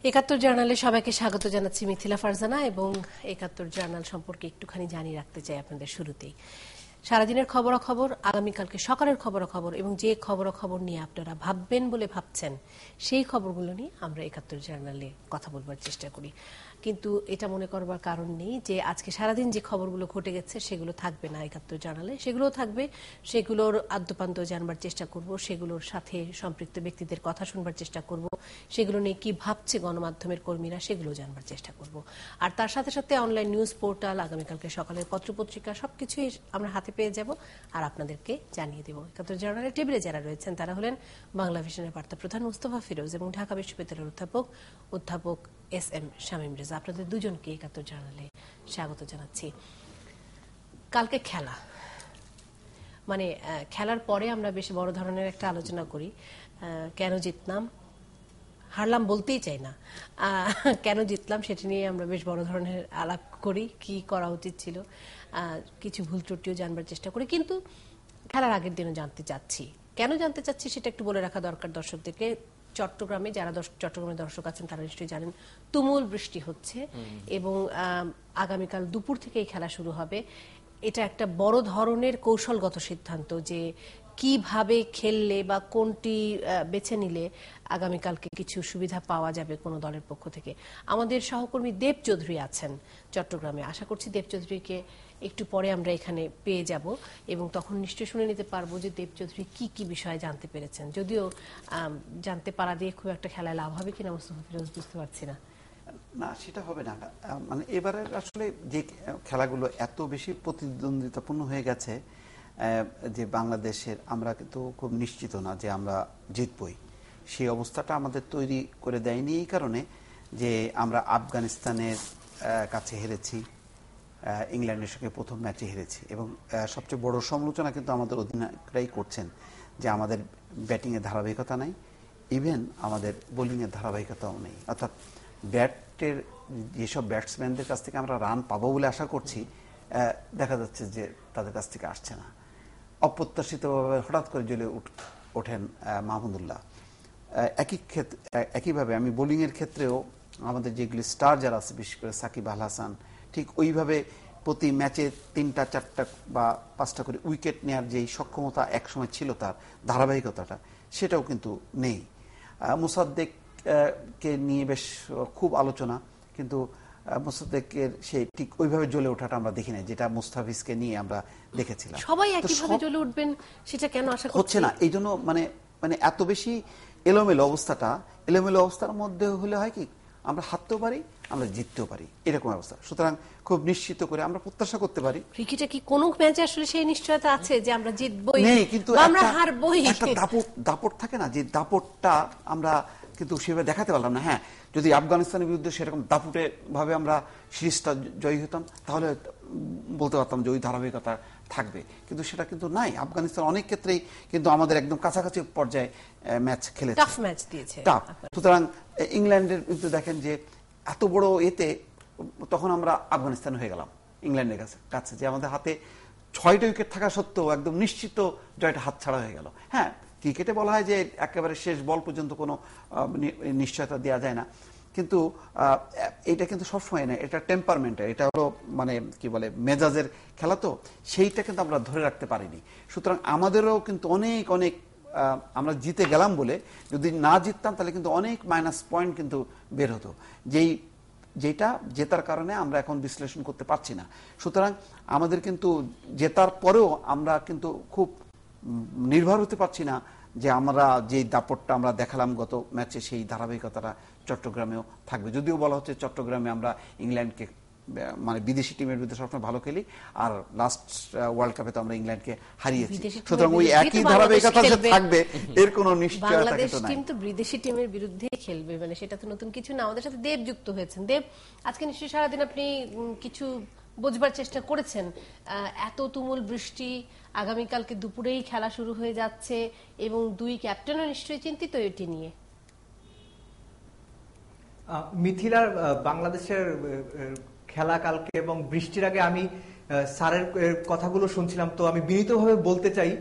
একাত্তর জার্নালে সবাইকে স্বাগত জানাচ্ছি মিথিলা ফারজানা এবং একাত্তর জার্নাল সম্পর্কে একটুখানি জানিয়ে রাখতে চাই আপনাদের শুরুতেই। সারাদিনের খবরাখবর, আগামীকালকে সকালের খবরাখবর এবং যে খবরাখবর নিয়ে আপনারা ভাববেন বলে ভাবছেন সেই খবরগুলো নিয়ে আমরা একাত্তর জার্নালে কথা বলবার চেষ্টা করি। কিন্তু এটা মনে করবার কারণ নেই যে আজকে সারাদিন যে খবরগুলো ঘটে গেছে সেগুলো থাকবে না একাত্তর জার্নালে, সেগুলোও থাকবে। সেগুলোর আদ্যপান্ত জানবার চেষ্টা করব, সেগুলোর সাথে সম্পৃক্ত ব্যক্তিদের কথা শুনবার চেষ্টা করব, সেগুলো নিয়ে কি ভাবছে গণমাধ্যমের কর্মীরা সেগুলো জানবার চেষ্টা করব। আর তার সাথে সাথে অনলাইন নিউজ পোর্টাল, আগামীকালকে সকালের পত্রপত্রিকা সবকিছুই আমরা হাতে পেয়ে যাব আর আপনাদেরকে জানিয়ে দেব। একাত্তর জার্নালের টেবিলে যারা রয়েছেন তারা হলেন বাংলা ভিশনের বার্তা প্রধান মুস্তফা ফিরোজ এবং ঢাকা বিশ্ববিদ্যালয়ের অধ্যাপক এস এম শামীম রেজা। আপনাদের দুজনকে একাত্তর জার্নালে স্বাগত জানাচ্ছি। কালকে খেলা, মানে খেলার পরে আমরা বেশ বড় ধরনের একটা আলোচনা করি। কেন জিতলাম, হারলাম বলতেই চাই না, কেন জিতলাম সেটা নিয়ে আমরা বেশ বড় ধরনের আলাপ করি, কি করা উচিত ছিল, কিছু ভুল ত্রুটিও জানবার চেষ্টা করি। কিন্তু খেলার আগের দিনও জানতে চাচ্ছি, কেন জানতে চাচ্ছি সেটা একটু বলে রাখা দরকার দর্শকদেরকে। চট্টগ্রামে যারা চট্টগ্রামের দর্শক আছেন তারা নিশ্চয়ই জানেন তুমুল বৃষ্টি হচ্ছে এবং আগামীকাল দুপুর থেকে এই খেলা শুরু হবে। এটা একটা বড় ধরনের কৌশলগত সিদ্ধান্ত যে কিভাবে খেললে বা কোনটি বেছে নিলে আগামীকালকে কিছু সুবিধা পাওয়া যাবে কোনো দলের পক্ষ থেকে। আমাদের সহকর্মী দেব চৌধুরী আছেন চট্টগ্রামে, আশা করছি দেব চৌধুরীকে একটু পরে আমরা এখানে পেয়ে যাব এবং তখন নিশ্চয়ই শুনে নিতে পারবো যে দেব চৌধুরী কি কি বিষয়ে জানতে পেরেছেন। যদিও জানতে পারা দিয়ে খুব একটা খেলায় লাভ হবে কিনা মুস্তফা ফিরোজ বুঝতে পারছি না। না, সেটা হবে না। মানে এবারের আসলে যে খেলাগুলো এত বেশি প্রতিদ্বন্দ্বিতাপূর্ণ হয়ে গেছে যে বাংলাদেশের, আমরা কিন্তু খুব নিশ্চিত না যে আমরা জিতবই। সেই অবস্থাটা আমাদের তৈরি করে দেয়নি এই কারণে যে আমরা আফগানিস্তানের কাছে হেরেছি, ইংল্যান্ডের সঙ্গে প্রথম ম্যাচে হেরেছি এবং সবচেয়ে বড় সমালোচনা কিন্তু আমাদের অধিনায়করাই করছেন যে আমাদের ব্যাটিংয়ের ধারাবাহিকতা নাই, ইভেন আমাদের বোলিংয়ের ধারাবাহিকতাও নেই। অর্থাৎ ব্যাটের যেসব ব্যাটসম্যানদের কাছ থেকে আমরা রান পাবো বলে আশা করছি, দেখা যাচ্ছে যে তাদের কাছ থেকে আসছে না। অপ্রত্যাশিতভাবে হঠাৎ করে জ্বলে ওঠেন মাহমুদুল্লাহ। একইভাবে আমি বোলিংয়ের ক্ষেত্রেও আমাদের যেগুলি স্টার যারা আছে, বিশেষ করে সাকিব আল হাসান, ঠিক ওইভাবে প্রতি ম্যাচে 3টা 4টা বা 5টা করে উইকেট নেওয়ার যেই সক্ষমতা একসময় ছিল, তার ধারাবাহিকতাটা সেটাও কিন্তু নেই। মুসাদ্দেককে নিয়ে বেশ খুব আলোচনা, কিন্তু মুসাদ্দেকের সেই ঠিক ওইভাবে জ্বলে ওঠাটা আমরা দেখি না যেটা মুস্তাফিজকে নিয়ে আমরা দেখেছিলাম। সবাই একইভাবে জ্বলে উঠবেন সেটা কেন আশা হচ্ছে না, এই জন্য মানে এত বেশি এলোমেলো অবস্থার মধ্যে হলে হয় কি, আমরা হারতেও পারি, আমরা জিততেও পারি, এরকম অবস্থা। সুতরাং খুব নিশ্চিত করে আমরা প্রত্যাশা করতে পারি। ক্রিকেটে কি কোনো ম্যাচে আসলে সেই নিশ্চয়তা আছে যে আমরা জিতবই নেই, কিন্তু আমরা হারবই? একটা দাপট থাকে না, যে দাপটটা আমরা কিন্তু সেভাবে দেখাতে পারলাম না। হ্যাঁ, যদি আফগানিস্তানের বিরুদ্ধে সেরকম দাপুটে ভাবে আমরা সিরিজটা জয়ী হতাম তাহলে বলতে পারতাম যে ওই ধারাবাহিকতা থাকবে, কিন্তু সেটা কিন্তু নাই। আফগানিস্তান অনেক ক্ষেত্রেই কিন্তু আমাদের একদম কাছাকাছি পর্যায়ে ম্যাচ খেলেছে, টাফ ম্যাচ দিয়েছে। সুতরাং ইংল্যান্ডের বিরুদ্ধে দেখেন যে এত বড় এতে তখন আমরা আফগানিস্তান হয়ে গেলাম ইংল্যান্ডের কাছে, যে আমাদের হাতে 6টা উইকেট থাকা সত্ত্বেও একদম নিশ্চিত জয়টা হাতছাড়া হয়ে গেল। হ্যাঁ, ক্রিকেটে বলা হয় যে একেবারে শেষ বল পর্যন্ত কোনো নিশ্চয়তা দেওয়া যায় না, কিন্তু এটা কিন্তু সবসময় না, এটা টেম্পারমেন্টের, এটা হলো মানে কি বলে মেজাজের খেলা, তো সেইটা কিন্তু আমরা ধরে রাখতে পারিনি। সুতরাং আমাদেরও কিন্তু অনেক আমরা জিতে গেলাম বলে, যদি না জিততাম তাহলে কিন্তু অনেক মাইনাস পয়েন্ট কিন্তু বের হতো, যেটা জেতার কারণে আমরা এখন বিশ্লেষণ করতে পারছি না। সুতরাং আমাদের কিন্তু জেতার পরেও আমরা কিন্তু খুব নির্ভর হতে পারছি না যে আমরা যে দাপটটা আমরা দেখালাম গত ম্যাচে সেই ধারাবাহিকতাটা চট্টগ্রামেও থাকবে। যদিও বলা হচ্ছে চট্টগ্রামে আমরা ইংল্যান্ডকে মানে বিদেশি টিমের বিরুদ্ধে সবসময় ভালো খেলি, আর লাস্ট ওয়ার্ল্ড কাপে তো আমরা ইংল্যান্ডকে হারিয়েছি। সুতরাং ওই একই ধারাবাহিকতা থাকবে, এর কোনো নিশ্চয়তা নাই। বাংলাদেশ কিন্তু বিদেশি টিমের বিরুদ্ধে খেলবে, মানে সেটা তো নতুন কিছু না। আমাদের সাথে দেব যুক্ত হয়েছেন। দেব, আজকে নিশ্চয়ই সারাদিন আপনি কিছু বোঝবার চেষ্টা করেছেন। এত তুমুল বৃষ্টি, আগামীকালকে দুপুরেই খেলা শুরু হয়ে যাচ্ছে এবং 2 ক্যাপ্টেনও নিশ্চয়ই চিন্তিত এটি নিয়ে। মিথিলার বাংলাদেশের খেলা কালকে এবং বৃষ্টির আগে আমি স্যারের কথাগুলো শুনছিলাম, তো আমি বিনীতভাবে বলতে চাই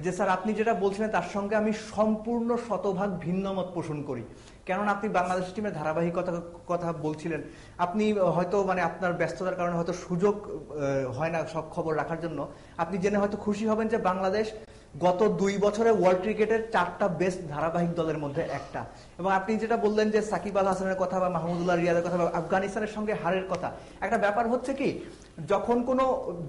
যে স্যার আপনি যেটা বলছিলেন তার সঙ্গে আমি সম্পূর্ণ শতভাগ ভিন্ন মত পোষণ করি। কেননা আপনি বাংলাদেশ টিমের ধারাবাহিকতার কথা বলছিলেন, আপনি হয়তো মানে আপনার ব্যস্ততার কারণে হয়তো সুযোগ হয় না সব খবর রাখার জন্য। আপনি জেনে হয়তো খুশি হবেন যে বাংলাদেশ গত 2 বছরে ওয়ার্ল্ড ক্রিকেটের 4টা বেস্ট ধারাবাহিক দলের মধ্যে একটা। এবং আপনি যেটা বললেন যে সাকিব আল হাসানের কথা বা মাহমুদুল্লাহ রিয়াদের কথা বা আফগানিস্তানের সঙ্গে হারের কথা, একটা ব্যাপার হচ্ছে কি, যখন কোনো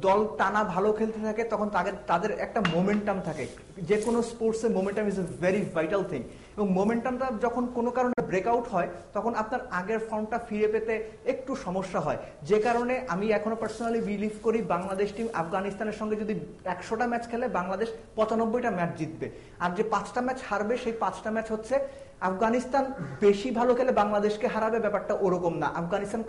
দল টানা ভালো খেলতে থাকে তখন তাদের একটা মোমেন্টাম থাকে। যে কোনো স্পোর্টসে momentum is a very vital thing, এবং মোমেন্টামটা যখন কোনো কারণে ব্রেকআউট হয় তখন আপনার আগের ফর্মটা ফিরে পেতে একটু সমস্যা হয়। যে কারণে আমি এখনো পার্সোনালি বিলিভ করি বাংলাদেশ টিম আফগানিস্তানের সঙ্গে যদি 100টা ম্যাচ খেলে বাংলাদেশ 95টা ম্যাচ জিতবে, আর যে 5টা ম্যাচ হারবে সেই 5টা ম্যাচ হচ্ছে আফগানিস্তান বেশি ভালো খেলে বাংলাদেশকে হারাবে, ব্যাপারটা ওরকম না। আফগানিস্তান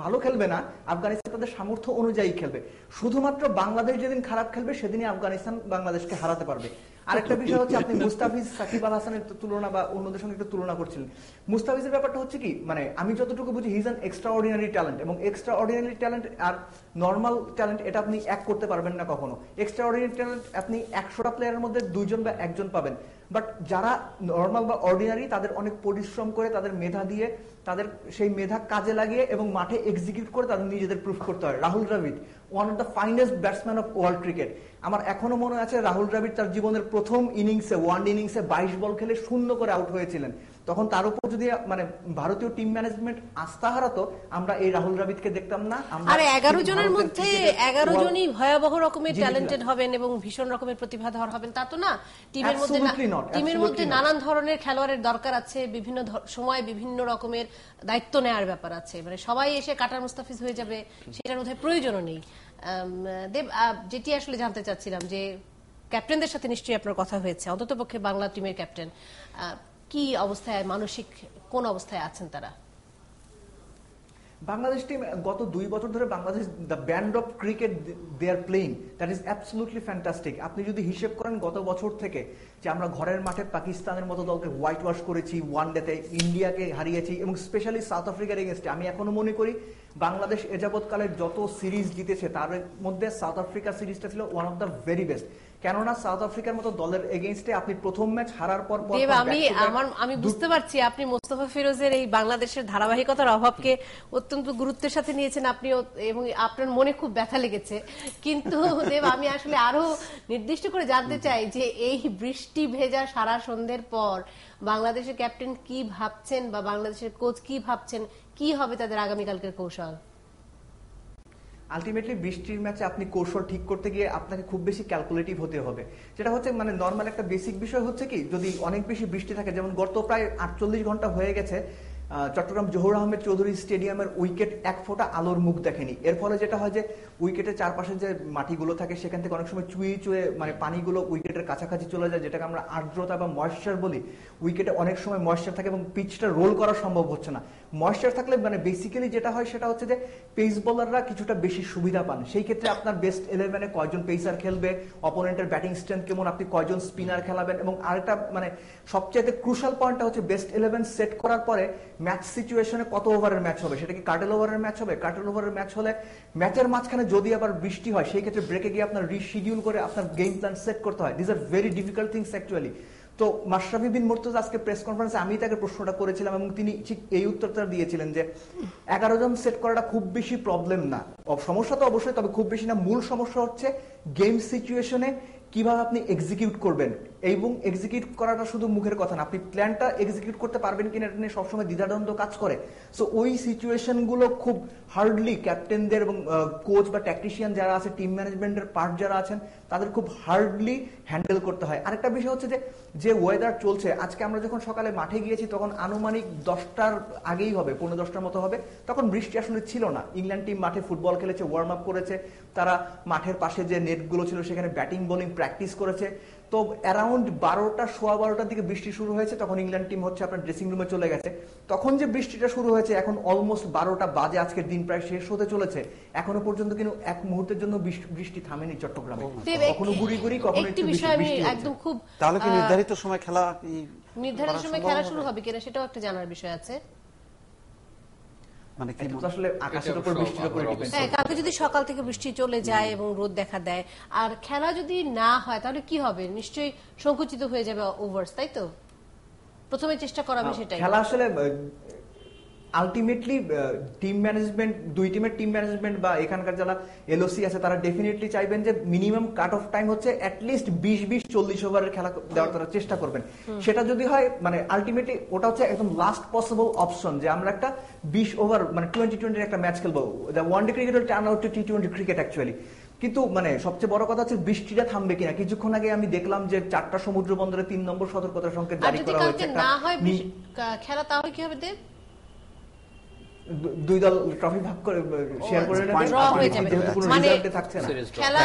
ভালো খেলবে না, আফগানিস্তান তাদের সামর্থ্য অনুযায়ী খেলবে। শুধুমাত্র বাংলাদেশ যেদিন খারাপ খেলবে সেদিনই আফগানিস্তান বাংলাদেশকে হারাতে পারবে। আরেকটা বিষয় হচ্ছে আপনি মুস্তাফিজ সাকিব আল হাসানের তুলনা বা অন্যদের সঙ্গে একটু তুলনা করছিলেন। মুস্তাফিজের ব্যাপারটা হচ্ছে কি, মানে আমি যতটুকু বুঝি he is an extra ordinary talent, এবং এক্সট্রা অর্ডিনারি ট্যালেন্ট আর নর্মাল ট্যালেন্ট এটা আপনি এক করতে পারবেন না কখনো। এক্সট্রা অর্ডিনারি ট্যালেন্ট আপনি 100টা প্লেয়ারের মধ্যে 2জন বা 1জন পাবেন, বাট যারা নর্মাল বা অর্ডিনারি তাদের অনেক পরিশ্রম করে, তাদের মেধা দিয়ে, তাদের সেই মেধা কাজে লাগিয়ে এবং মাঠে এক্সিকিউট করে তাদের নিজেদের প্রুফ করতে হয়। Rahul Dravid one of the finest batsman of world cricket. আমার এখনো মনে আছে রাহুল দ্রাবিড় তার জীবনের প্রথম ইনিংসে, ওয়ানডে ইনিংসে 22 বল খেলে 0 করে আউট হয়েছিলেন। তখন তার উপর যদি মানে ভারতীয় টিম ম্যানেজমেন্ট আস্থা হারাতো, আমরা এই রাহুল দ্রাবিড়কে দেখতাম না। আর 11 জনের মধ্যে 11 জনই ভয়াবহ রকমের ট্যালেন্টেড হবেন এবং ভীষণ রকমের প্রতিভাধর হবেন তা তো না। টিমের মধ্যে নানান ধরনের খেলোয়াড়ের দরকার আছে, বিভিন্ন সময় বিভিন্ন রকমের দায়িত্ব নেওয়ার ব্যাপার আছে। মানে সবাই এসে কাটার মুস্তাফিজ হয়ে যাবে সেটার বোধহয় প্রয়োজনও নেই। দেব, যেটি আসলে জানতে চাচ্ছিলাম যে ক্যাপ্টেনদের সাথে নিশ্চয়ই আপনার কথা হয়েছে, অন্ততপক্ষে বাংলা টিমের ক্যাপ্টেন কি অবস্থায়, মানসিক কোন অবস্থায় আছেন তারা? বাংলাদেশ টিম গত 2 বছর ধরে Bangladesh the brand of cricket they are playing, that is absolutely fantastic. আপনি যদি হিসেব করেন গত বছর থেকে যে আমরা ঘরের মাঠে পাকিস্তানের মতো দলকে হোয়াইট ওয়াশ করেছি, ওয়ানডেতে ইন্ডিয়াকে হারিয়েছি এবং স্পেশালি সাউথ আফ্রিকার এগেনস্টে, আমি এখনো মনে করি বাংলাদেশ এ যাবৎকালের যত সিরিজ জিতেছে তার মধ্যে সাউথ আফ্রিকা সিরিজটা ছিল one of the very best. কেননা সাউথ আফ্রিকার মতো দলের এগেইনস্টে আপনি প্রথম ম্যাচ হারার পর আমি বুঝতে পারছি আপনি মোস্তফা ফিরোজের এই বাংলাদেশের ধারাবাহিকতার অভাবকে অত্যন্ত গুরুত্বের সাথে নিয়েছেন আপনি, এবং আপনার মনে খুব ব্যথা লেগেছে। কিন্তু দেব, আমি আসলে আরো নির্দিষ্ট করে জানতে চাই যে এই বৃষ্টি ভেজা সারা সন্ধ্যের পর বাংলাদেশের ক্যাপ্টেন কি ভাবছেন বা বাংলাদেশের কোচ কি ভাবছেন, কি হবে তাদের আগামীকালকের কৌশল? আলটিমেটলি বৃষ্টির ম্যাচে আপনি কৌশল ঠিক করতে গিয়ে আপনাকে খুব বেশি ক্যালকুলেটিভ হতে হবে। যেটা হচ্ছে মানে নর্মাল একটা বেসিক বিষয় হচ্ছে কি, যদি অনেক বেশি বৃষ্টি থাকে, যেমন গত প্রায় 48 ঘন্টা হয়ে গেছে চট্টগ্রাম জহুর আহমেদ চৌধুরী স্টেডিয়ামের উইকেট এক ফোঁটা আলোর মুখ দেখেনি। এর ফলে যেটা হয় যে উইকেটের চারপাশে যে মাটিগুলো থাকে সেখান থেকে অনেক সময় চুয়ে চুয়ে মানে পানিগুলো উইকেটের কাছাকাছি চলে যায়, যেটাকে আমরা আর্দ্রতা বা ময়েশ্চার বলি। উইকেটে অনেক সময় ময়েশ্চার থাকে এবং পিচটা রোল করা সম্ভব হচ্ছে না। ময়েশ্চার থাকলে মানে বেসিক্যালি যেটা হয় সেটা হচ্ছে যে পেস বোলাররা কিছুটা বেশি সুবিধা পান। সেই ক্ষেত্রে আপনার বেস্ট 11-এ কয়জন পেসার খেলবে, অপোনেন্টের ব্যাটিং স্ট্রেংথ কেমন, আপনি কয়জন স্পিনার খেলাবেন, এবং আরেকটা মানে সবচেয়ে ক্রুশাল পয়েন্টটা হচ্ছে বেস্ট 11 সেট করার পরে ম্যাচ সিচুয়েশনে কত ওভারের ম্যাচ হবে, সেটা কি কাটেল ওভারের ম্যাচ হবে? কাটেল ওভারের ম্যাচ হলে ম্যাচের মাঝখানে যদি আবার বৃষ্টি হয় সেই ক্ষেত্রে ব্রেকে গিয়ে আপনার রিশিডিউল করে আপনার গেম প্ল্যান সেট করতে হয়। This are very difficult things actually. তো মাশরাফি বিন মুর্তজা আজকে প্রেস কনফারেন্সে আমি তাকে প্রশ্নটা করেছিলাম এবং তিনি ঠিক এই উত্তরটা দিয়েছিলেন যে 11 জন সেট করাটা খুব বেশি প্রবলেম না, সমস্যা তো অবশ্যই, তবে খুব বেশি না। মূল সমস্যা হচ্ছে গেম সিচুয়েশনে কিভাবে আপনি এক্সিকিউট করবেন, এবং এক্সিকিউট করাটা শুধু মুখের কথা না, আপনি প্ল্যানটা এক্সিকিউট করতে পারবেন কিনা এটা নিয়ে সবসময় দ্বিধাদ্বন্দ্ব কাজ করে। সো ওই সিচুয়েশন গুলো খুব হার্ডলি ক্যাপ্টেনদের এবং কোচ বা ট্যাকটিশিয়ান যারা আছে, টিম ম্যানেজমেন্টের পার্ট যারা আছেন, তাদের খুব হার্ডলি হ্যান্ডেল করতে হয়। আরেকটা বিষয় হচ্ছে যে ওয়েদার চলছে, আজকে আমরা যখন সকালে মাঠে গিয়েছি তখন আনুমানিক 10টার আগেই হবে, 10:45 মতো হবে, তখন বৃষ্টি আসলে ছিল না। ইংল্যান্ড টিম মাঠে ফুটবল খেলেছে, ওয়ার্ম আপ করেছে, তারা মাঠের পাশে যে নেটগুলো ছিল সেখানে ব্যাটিং বোলিং প্র্যাকটিস করেছে। তো অ্যারাউন্ড 12টার দিকে বৃষ্টি শুরু হয়েছে, তখন ইংল্যান্ড টিম হচ্ছে আপনার ড্রেসিং রুমে চলে গেছে। তখন যে বৃষ্টিটা শুরু হয়েছে, এখন অলমোস্ট 12টা বাজে, আজকের দিন প্রায় শেষ হতে চলেছে, এখনো পর্যন্ত কিন্তু এক মুহূর্তের জন্য বৃষ্টি থামেনি চট্টগ্রামে। কখনো গুড়ি গুড়ি, কখনো একটু বৃষ্টি। একদম খুব তাহলে কি নির্ধারিত সময় খেলা শুরু হবে কিনা সেটাও একটা জানার বিষয় আছে। মানে কি এটা তো আসলে আকাশের উপর বৃষ্টির উপর ডিপেন্ড হ্যাঁ, কালকে যদি সকাল থেকে বৃষ্টি চলে যায় এবং রোদ দেখা দেয় আর খেলা যদি না হয় তাহলে কি হবে? নিশ্চয়ই সংকুচিত হয়ে যাবে ওভার্স, তাই তো? প্রথমে চেষ্টা করাবে সেটাই। খেলা আসলে আলটিমেটলি টিম ম্যানেজমেন্ট, দুই টিমের টিম ম্যানেজমেন্ট বা এখানকার যারা এলওসি আছে তারা ডেফিনেটলি চাইবেন যে মিনিমাম কাট অফ টাইম হচ্ছে অ্যাটলিস্ট 20-40 ওভারের খেলা দেওয়ার তারা চেষ্টা করবেন। সেটা যদি হয় মানে আলটিমেটলি ওটা হচ্ছে একদম লাস্ট পসিবল অপশন যে আমরা একটা 20 ওভার মানে 20-20 একটা ম্যাচ খেলবো। The one day cricket will turn out to T20 cricket actually. কিন্তু মানে সবচেয়ে বড় কথা হচ্ছে বৃষ্টিটা থামবে কিনা। কিছুক্ষণ আগে আমি দেখলাম যে 4টা সমুদ্র বন্দরে 3 নম্বর সতর্কতা সংকেত জারি করা হয়েছে। আর যদি কালকে না হয় খেলা তাহলে কি হবে দেব? দুই দল ট্রফি ভাগ করে শেয়ার করে নেবে, ড্র হয়ে যাবে, যেহেতু কোনো মানে রিজার্ভ ডে থাকছে না। খেলা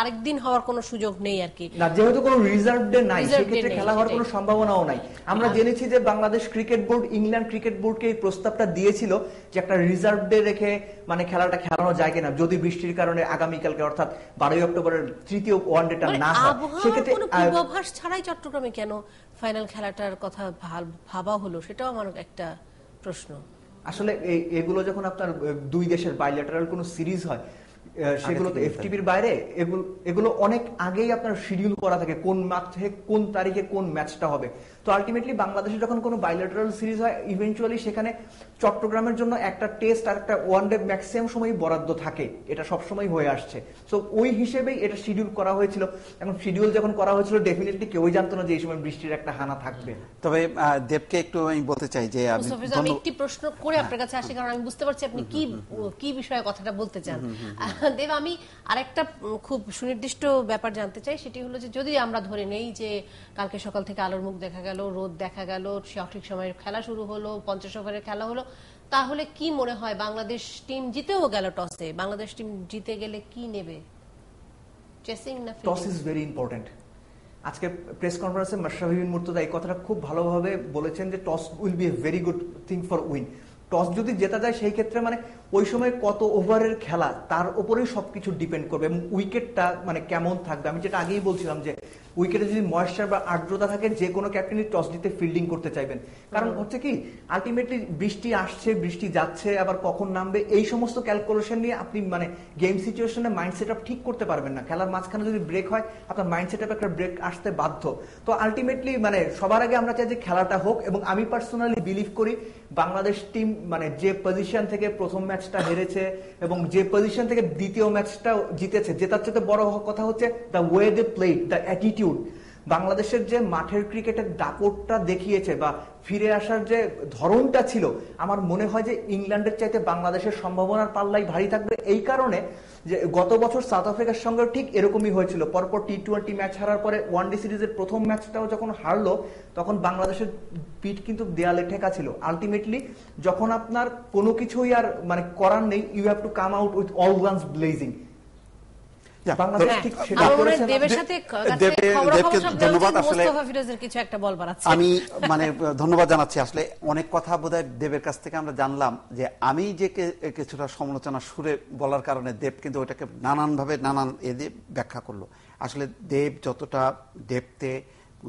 আরেকদিন হওয়ার কোনো সুযোগ নেই আর কি, না যেহেতু কোনো রিজার্ভ ডে নাই Reserve day সেক্ষেত্রে নেই, খেলা হওয়ার সেটাই। কোনো সম্ভাবনাও নাই। আমরা জেনেছি যে Bangladesh cricket board England cricket বোর্ডকে এই প্রস্তাবটা দিয়েছিল যে একটা রিজার্ভ ডে রেখে মানে খেলাটা খেলানো যায় কিনা যদি বৃষ্টির কারণে আগামীকালকে অর্থাৎ 12 অক্টোবরের তৃতীয় ওয়ানডেটা মানে না হয়। আবহাওয়ার কোনো পূর্বাভাস ছাড়াই চট্টগ্রামে কেন ফাইনাল খেলাটার কথা ভাবা হলো, সেটাও আমার একটা প্রশ্ন। আসলে এগুলো যখন আপনার দুই দেশের বাইল্যাটারাল কোনো সিরিজ হয় সেগুলো তো এফটিপির বাইরে, এগুলো অনেক আগেই আপনার শিডিউল করা থাকে কোন মাঠে কোন তারিখে কোন ম্যাচটা হবে। তো আলটিমেটলি বাংলাদেশে যখন কোনো বাইল্যাটারাল সিরিজ হয় ইভেন্চুয়ালি সেখানে চট্টগ্রামের জন্য একটা টেস্ট আর একটা ওয়ানডে ম্যাক্সিমাম সময় বরাদ্দ থাকে, এটা সবসময় হয়ে আসছে। তো ওই হিসেবেই এটা শিডিউল করা হয়েছিল। এখন শিডিউল যখন করা হয়েছিল ডেফিনেটলি কেউই জানতো না যে এই সময় বৃষ্টির একটা হানা থাকবে। তবে দেবকে একটু আমি বলতে চাই যে আমি একটি প্রশ্ন করে আপনার কাছে আসি, কারণ আমি বুঝতে পারছি আপনি কি বিষয়ে কথাটা বলতে চান। দেব, আমি আরেকটা খুব সুনির্দিষ্ট ব্যাপার জানতে চাই, সেটি হলো যে যদি আমরা ধরে নেই যে কালকে সকাল থেকে আলোর মুখ দেখা গেল, রোদ দেখা গেল, সঠিক সময়ের খেলা শুরু হলো, 50 ওভারের খেলা হলো, তাহলে কি মনে হয় বাংলাদেশ টিম জিতেও গেল টসে, বাংলাদেশ টিম জিতে গেলে কি নেবে? চেসিং না fielding? Toss is very important. আজকে প্রেস কনফারেন্সে মাশরাফি বিন মুর্তজা এই কথাটা খুব ভালোভাবে বলেছেন যে toss will B a very good thing for win. Toss যদি জেতা যায় সেই ক্ষেত্রে মানে ওই সময় কত ওভারের খেলা তার উপরেই সবকিছু ডিপেন্ড করবে এবং উইকেটটা মানে কেমন থাকবে। আমি যেটা আগেই বলছিলাম যে উইকেটে যদি ময়েশ্চার বা আর্দ্রতা থাকে যে কোনো ক্যাপ্টেনই টস জিতে ফিল্ডিং করতে চাইবেন। কারণ হচ্ছে কি আলটিমেটলি বৃষ্টি আসছে বৃষ্টি যাচ্ছে আবার কখন নামবে এই সমস্ত ক্যালকুলেশন নিয়ে আপনি মানে গেম সিচুয়েশনে মাইন্ড সেট আপ ঠিক করতে পারবেন না। খেলার মাঝখানে যদি ব্রেক হয় আপনার মাইন্ড সেট আপ একটা ব্রেক আসতে বাধ্য। তো আলটিমেটলি মানে সবার আগে আমরা চাই যে খেলাটা হোক এবং আমি পার্সোনালি বিলিভ করি বাংলাদেশ টিম মানে যে পজিশন থেকে প্রথম ম্যাচটা হেরেছে এবং যে পজিশন থেকে দ্বিতীয় ম্যাচটা জিতেছে, জেতার চেয়ে বড় কথা হচ্ছে the way they played, the attitude. বাংলাদেশের যে মাঠের ক্রিকেটের দাপটটা দেখিয়েছে বা ফিরে আসার যে ধরনটা ছিল, আমার মনে হয় যে ইংল্যান্ডের চাইতে বাংলাদেশের সম্ভাবনার পাল্লাই ভারী থাকবে। এই কারণে যে গত বছর সাউথ আফ্রিকার সঙ্গে ঠিক এরকমই হয়েছিল, পরপর টি20 ম্যাচ হারার পরে ওয়ানডে সিরিজের প্রথম ম্যাচটাও যখন হারলো তখন বাংলাদেশের পিঠ কিন্তু দেয়ালে ঠেকা ছিল। আলটিমেটলি যখন আপনার কোনো কিছুই আর মানে করার নেই, you have to come out with all guns blazing. ধন্যবাদ। আমি মানে ধন্যবাদ জানাচ্ছি। আসলে অনেক কথা বোধহয় দেবের কাছ থেকে আমরা জানলাম যে আমি যে কিছুটা সমালোচনা সুরে বলার কারণে দেব কিন্তু ওটাকে নানানভাবে নানান দিয়ে ব্যাখ্যা করলো। আসলে দেব যতটা ডেপথে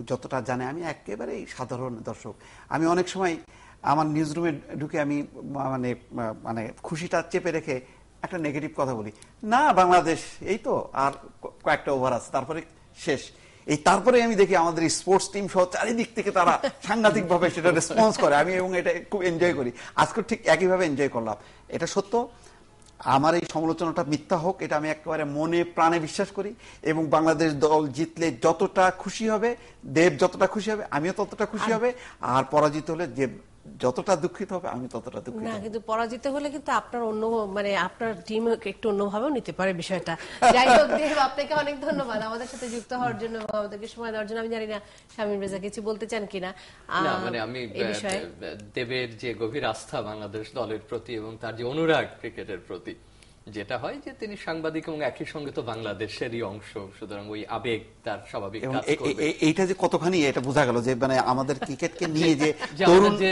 যতটা জানে, আমি একেবারেই সাধারণ দর্শক। আমি অনেক সময় আমার নিউজ রুমে ঢুকে আমি মানে মানে খুশিটা চেপে রেখে একটা নেগেটিভ কথা বলি, না বাংলাদেশ এই তো আর কয়েকটা ওভার আছে তারপরে শেষ। এই তারপরে আমি দেখি আমাদের স্পোর্টস টিম সহ চারিদিক থেকে তারা সাংঘাতিক ভাবে সেটা রেসপন্স করে, আমি এবং এটা খুব এনজয় করি। আজকে ঠিক একইভাবে এনজয় করলাম। এটা সত্য, আমার এই সমালোচনাটা মিথ্যা হোক এটা আমি একেবারে মনে প্রাণে বিশ্বাস করি এবং বাংলাদেশ দল জিতলে যতটা খুশি হবে, দেব যতটা খুশি হবে আমিও ততটা খুশি হবে, আর পরাজিত হলে যে যতটা দুঃখিত হবে আমি ততটা দুঃখিত না। কিন্তু পরাজিত হলে কিন্তু আপনার অন্য মানে আপনার টিম একটু অন্যভাবেও নিতে পারে বিষয়টা। যাই হোক দেব, আপনাকে অনেক ধন্যবাদ আমাদের সাথে যুক্ত হওয়ার জন্য এবং আমাদেরকে সময় দেওয়ার জন্য। আমি জানি না শামীম রেজা কিছু বলতে চান কিনা। মানে আমি দেবের যে গভীর আস্থা বাংলাদেশ দলের প্রতি এবং তার যে অনুরাগ ক্রিকেটের প্রতি, যেটা হয় যে তিনি সাংবাদিক এবং একই সঙ্গে তো বাংলাদেশেরই অংশ, সুতরাং ওই আবেগ তার স্বাভাবিক কাজ করবে। এইটা যে কতখানি এটা বোঝা গেল যে মানে আমাদের ক্রিকেটকে নিয়ে যে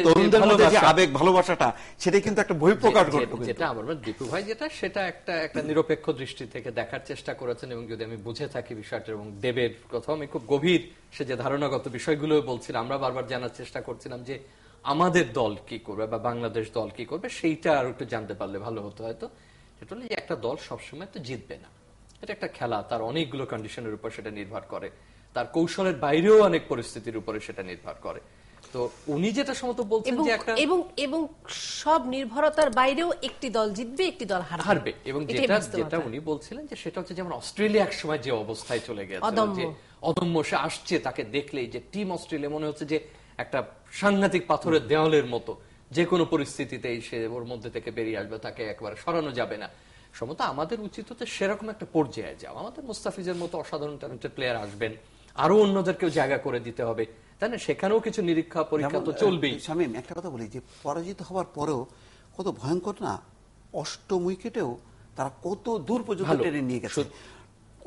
তরুণদের মধ্যে যে আবেগ ভালোবাসাটা সেটা কিন্তু একটা বহিঃপ্রকাশ ঘটবে। যেটা আমার দীপু ভাই যেটা সেটা একটা নিরপেক্ষ দৃষ্টি থেকে দেখার চেষ্টা করেছেন এবং যদি আমি বুঝে থাকি বিষয়টা এবং দেবের কথা আমি খুব গভীর সে যে ধারণাগত বিষয়গুলো বলছিলাম, আমরা বারবার জানার চেষ্টা করছিলাম যে আমাদের দল কি করবে বা বাংলাদেশ দল কি করবে সেইটা আর একটু জানতে পারলে ভালো হতো হয়তো। সেটা হলো যে একটা দল সবসময় তো জিতবে না, এটা একটা খেলা, তার অনেকগুলো কন্ডিশনের উপর সেটা নির্ভর করে, তার কৌশলের বাইরেও অনেক পরিস্থিতির উপরে সেটা নির্ভর করে। তো উনি যেটা সম্ভবত বলছেন যে একটা এবং সব নির্ভরতার বাইরেও একটি দল জিতবে, একটি দল হারবে। এবং যেটা উনি বলছিলেন যে সেটা হচ্ছে যেমন অস্ট্রেলিয়া এক সময় যে অবস্থায় চলে গেছে, যে অদম্য, সে আসছে তাকে দেখলেই যে টিম অস্ট্রেলিয়া মনে হচ্ছে যে একটা সাংঘাতিক পাথরের দেওয়ালের মতো, যে কোনো পরিস্থিতিতেই সে ওর মধ্যে থেকে বেরিয়ে আসবে, তাকে একবার সরানো যাবে না। সম্ভবত আমাদের উচিত হচ্ছে সেরকম একটা পর্যায়ে যাওয়া। আমাদের মুস্তাফিজের মতো অসাধারণ ট্যালেন্টেড প্লেয়ার আসবেন, আরো অন্যদেরকেও জায়গা করে দিতে হবে, তাই না? সেখানেও কিছু নিরীক্ষা পরীক্ষা তো চলবেই। শামীম, একটা কথা বলি যে পরাজিত হওয়ার পরেও কত ভয়ঙ্কর না, অষ্টম উইকেটেও তারা কত দূর পর্যন্ত টেনে নিয়ে গেছে।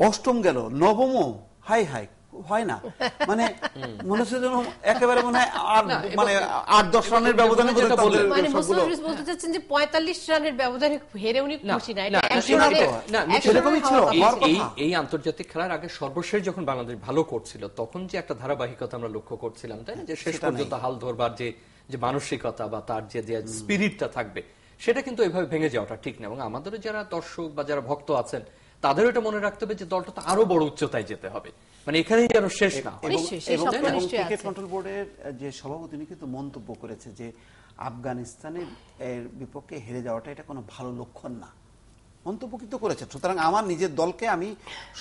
অষ্টম গেল, নবমও হাই হাই হয় না, মানে মনে হচ্ছে যেন একেবারে মনে হয় মানে 8-10 রানের ব্যবধানে মানে মুস্তাফিজ বলতে চাচ্ছেন যে 45 রানের ব্যবধানে হেরে উনি খুশি না, সেরকমই ছিল। এই আন্তর্জাতিক খেলার আগে সর্বশেষ যখন বাংলাদেশ ভালো করছিল তখন যে একটা ধারাবাহিকতা আমরা লক্ষ্য করছিলাম, তাই না, যে শেষ পর্যন্ত হাল ধরবার যে মানসিকতা বা তার যে স্পিরিটটা থাকবে, সেটা কিন্তু এভাবে ভেঙে যাওয়াটা ঠিক না। এবং আমাদেরও যারা দর্শক বা যারা ভক্ত আছেন তাদেরও এটা মনে রাখতে হবে যে দলটা তো আরো বড় উচ্চতায় যেতে হবে, মানে এখানেই যেন শেষ না হয়। ক্রিকেট কন্ট্রোল বোর্ডের যে সভাপতি উনি কিন্তু মন্তব্য করেছে যে আফগানিস্তানের বিপক্ষে হেরে যাওয়াটা এটা কোনো ভালো লক্ষণ না, মন্তব্য কিন্তু করেছেন। সুতরাং আমার নিজের দলকে আমি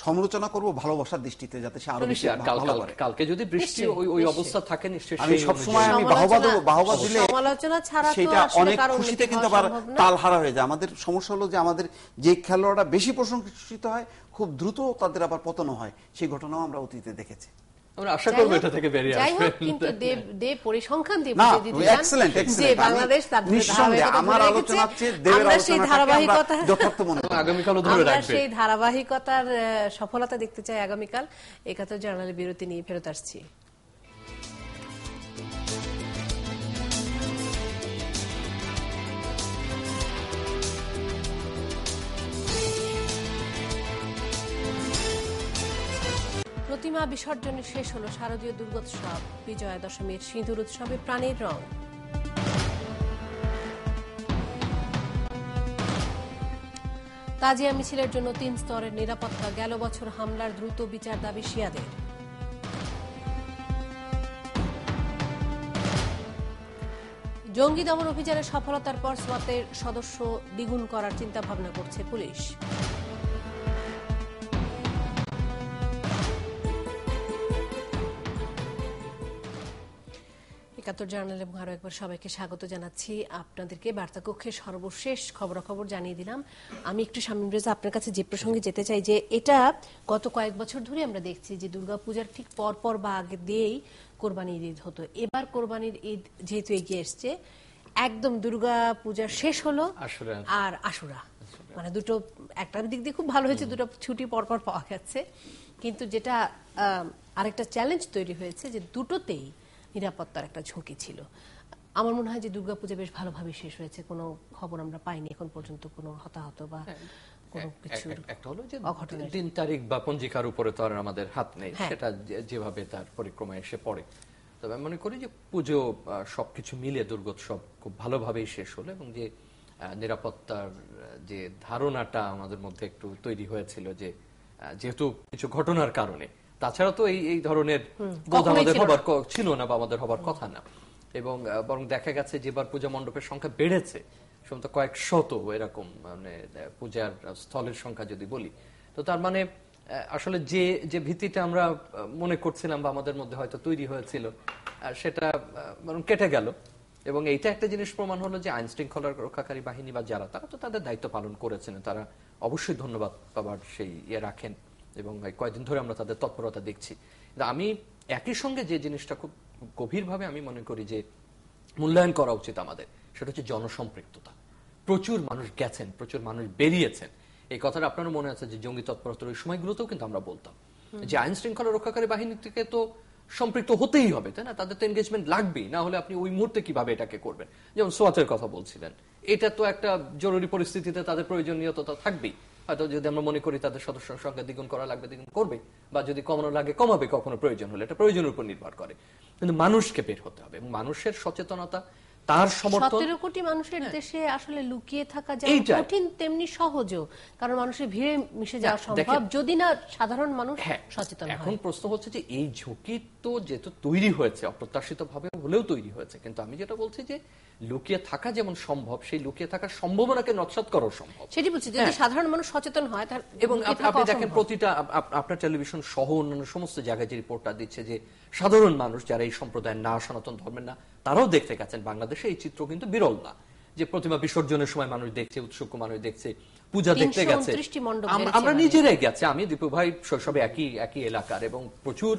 সমালোচনা করব ভালোবাসার দৃষ্টিতে, যাতে সে আরো বেশি ভালো করে। কালকে যদি বৃষ্টি ওই অবস্থা থাকে নিশ্চয়ই আমি সবসময় আমি বাহবা দিলে সমালোচনা ছাড়া সেটা অনেক খুশিতে কিন্তু আবার তাল হারা হয়ে যায়। আমাদের সমস্যা হলো যে আমাদের যে খেলোয়াড়রা বেশি প্রশংসিত হয় খুব দ্রুত তাদের আবার পতন হয়, সেই ঘটনাও আমরা অতীতে দেখেছি। আমরা আশা করব এটা থেকে বেরিয়ে আসবে। কিন্তু দেব পরিসংখ্যান দিয়ে বুঝিয়ে দিতে চান যে বাংলাদেশ তার আমার আলোচনা হচ্ছে দেবের আলোচনাটাকে আমরা যথার্থ মনে করি, আগামীকালও ধরে রাখবে। সেই ধারাবাহিকতার সফলতা দেখতে চাই আগামীকাল। ৭১ জার্নালে বিরতি নিয়ে ফেরত আসছি। প্রতিমা বিসর্জনে শেষ হলো শারদীয় দুর্গোৎসব। বিজয়া দশমীর সিঁদুর উৎসবে প্রাণের রং। তাজিয়া মিছিলের জন্য ৩ স্তরের নিরাপত্তা। গেল বছর হামলার দ্রুত বিচার দাবি শিয়াদের। জঙ্গি দমন অভিযানের সফলতার পর সোয়াতের সদস্য দ্বিগুণ করার চিন্তা ভাবনা করছে পুলিশ। ৭১ জার্নাল এবং আরো একবার সবাইকে স্বাগত জানাচ্ছি। আপনাদেরকে বার্তা কক্ষের সর্বশেষ খবরাখবর জানিয়ে দিলাম। আমি একটু শামীম রেজা আপনার কাছে যে প্রসঙ্গে যেতে চাই, যে এটা গত কয়েক বছর ধরে আমরা দেখছি যে দুর্গাপূজার ঠিক পর বা আগে দিয়েই কোরবানির ঈদ হতো। এবার কোরবানির ঈদ যেহেতু এগিয়ে এসছে, একদম দুর্গা পূজার শেষ হলো আর আশুরা, মানে দুটো একটা দিক দিয়ে খুব ভালো হয়েছে, দুটো ছুটি পরপর পাওয়া গেছে। কিন্তু যেটা আরেকটা চ্যালেঞ্জ তৈরি হয়েছে যে দুটোতেই নিরাপত্তার একটা ঝুঁকি ছিল। আমার মনে হয় যে দুর্গাপূজা বেশ ভালোভাবে শেষ হয়েছে, কোনো খবর আমরা পাইনি এখন পর্যন্ত কোনো হতাহত বা কোনো কিছু। একটা হলো যে দিন তারিখ বা পঞ্জিকার উপরে তো আর আমাদের হাত নেই, সেটা যেভাবে তার পরিক্রমায় এসে পড়ে। তবে আমি মনে করি যে পুজো সবকিছু মিলে দুর্গোৎসব খুব ভালোভাবেই শেষ হলো, এবং যে নিরাপত্তার যে ধারণাটা আমাদের মধ্যে একটু তৈরি হয়েছিল, যে যেহেতু কিছু ঘটনার কারণে, তাছাড়া তো এই ধরনের বোধ আমাদের হবার ছিল না বা আমাদের হবার কথা না। এবং বরং দেখা গেছে যে এবার পূজা মণ্ডপের সংখ্যা বেড়েছে, সম্ভবত কয়েক শত এরকম, মানে পূজার স্থলের সংখ্যা যদি বলি। তো তার মানে আসলে যে ভীতিটা আমরা মনে করছিলাম বা আমাদের মধ্যে হয়তো তৈরি হয়েছিল, সেটা বরং কেটে গেল। এবং এইটা একটা জিনিস প্রমাণ হলো যে আইন শৃঙ্খলা রক্ষাকারী বাহিনী বা যারা, তারা তো তাদের দায়িত্ব পালন করেছেন, তারা অবশ্যই ধন্যবাদ পাবার সেই রাখেন, এবং কয়েকদিন ধরে আমরা তাদের তৎপরতা দেখছি। আমি একই সঙ্গে যে জিনিসটা খুব গভীরভাবে আমি মনে করি যে মূল্যায়ন করা উচিত আমাদের, সেটা হচ্ছে জনসম্পৃক্ততা। প্রচুর মানুষ গেছেন, প্রচুর মানুষ বেরিয়েছেন। এই কথাটা আপনারও মনে আছে যে জঙ্গি তৎপরতার ওই সময়গুলোতেও কিন্তু আমরা বলতাম যে আইন শৃঙ্খলা রক্ষাকারী বাহিনী থেকে তো সম্পৃক্ত হতেই হবে, তাই না? তাদের তো এনগেজমেন্ট লাগবেই, না হলে আপনি ওই মুহূর্তে কিভাবে এটাকে করবেন। যেমন সোয়াতের কথা বলছিলেন, এটা তো একটা জরুরি পরিস্থিতিতে তাদের প্রয়োজনীয়তা থাকবেই, হয়তো যদি আমরা মনে করি তাদের সদস্য সংখ্যা দ্বিগুণ করা লাগবে, দ্বিগুণ করবে, বা যদি কমানো লাগে কমাবে কখনো প্রয়োজন হলে, এটা প্রয়োজনের উপর নির্ভর করে। কিন্তু মানুষকে বের হতে হবে এবং মানুষের সচেতনতা, তার সমর্থন। 17 কোটি মানুষের দেশে আসলে লুকিয়ে থাকা যেমন কঠিন তেমনি সহজও, কারণ মানুষের ভিড়ে মিশে যাওয়া সম্ভব যদি না সাধারণ মানুষ সচেতন হয়। এখন প্রশ্ন হচ্ছে যে এই ঝুঁকি তো যেহেতু তৈরি হয়েছে, অপ্রত্যাশিত ভাবে হলেও তৈরি হয়েছে, কিন্তু আমি যেটা বলছি যে লুকিয়ে থাকা যেমন সম্ভব, সেই লুকিয়ে থাকার সম্ভাবনাকে নস্যাৎ করা সম্ভব। সেটি বলছি, যদি সাধারণ মানুষ সচেতন হয়। এবং আপনি দেখেন প্রতিটা আপনার টেলিভিশন সহ অন্যান্য সমস্ত জায়গায় যে রিপোর্টটা দিচ্ছে যে সাধারণ মানুষ যারা এই সম্প্রদায়ের না, সনাতন ধর্মের না, তারাও দেখতে গেছেন। বাংলাদেশে এই চিত্র কিন্তু বিরল না যে প্রতিমা বিসর্জনের সময় মানুষ দেখছে, উৎসুক মানুষ দেখছে, পূজা দেখতে গেছে। আমরা নিজেরাই গেছে, আমি দীপু ভাই শৈশবে একই এলাকার, এবং প্রচুর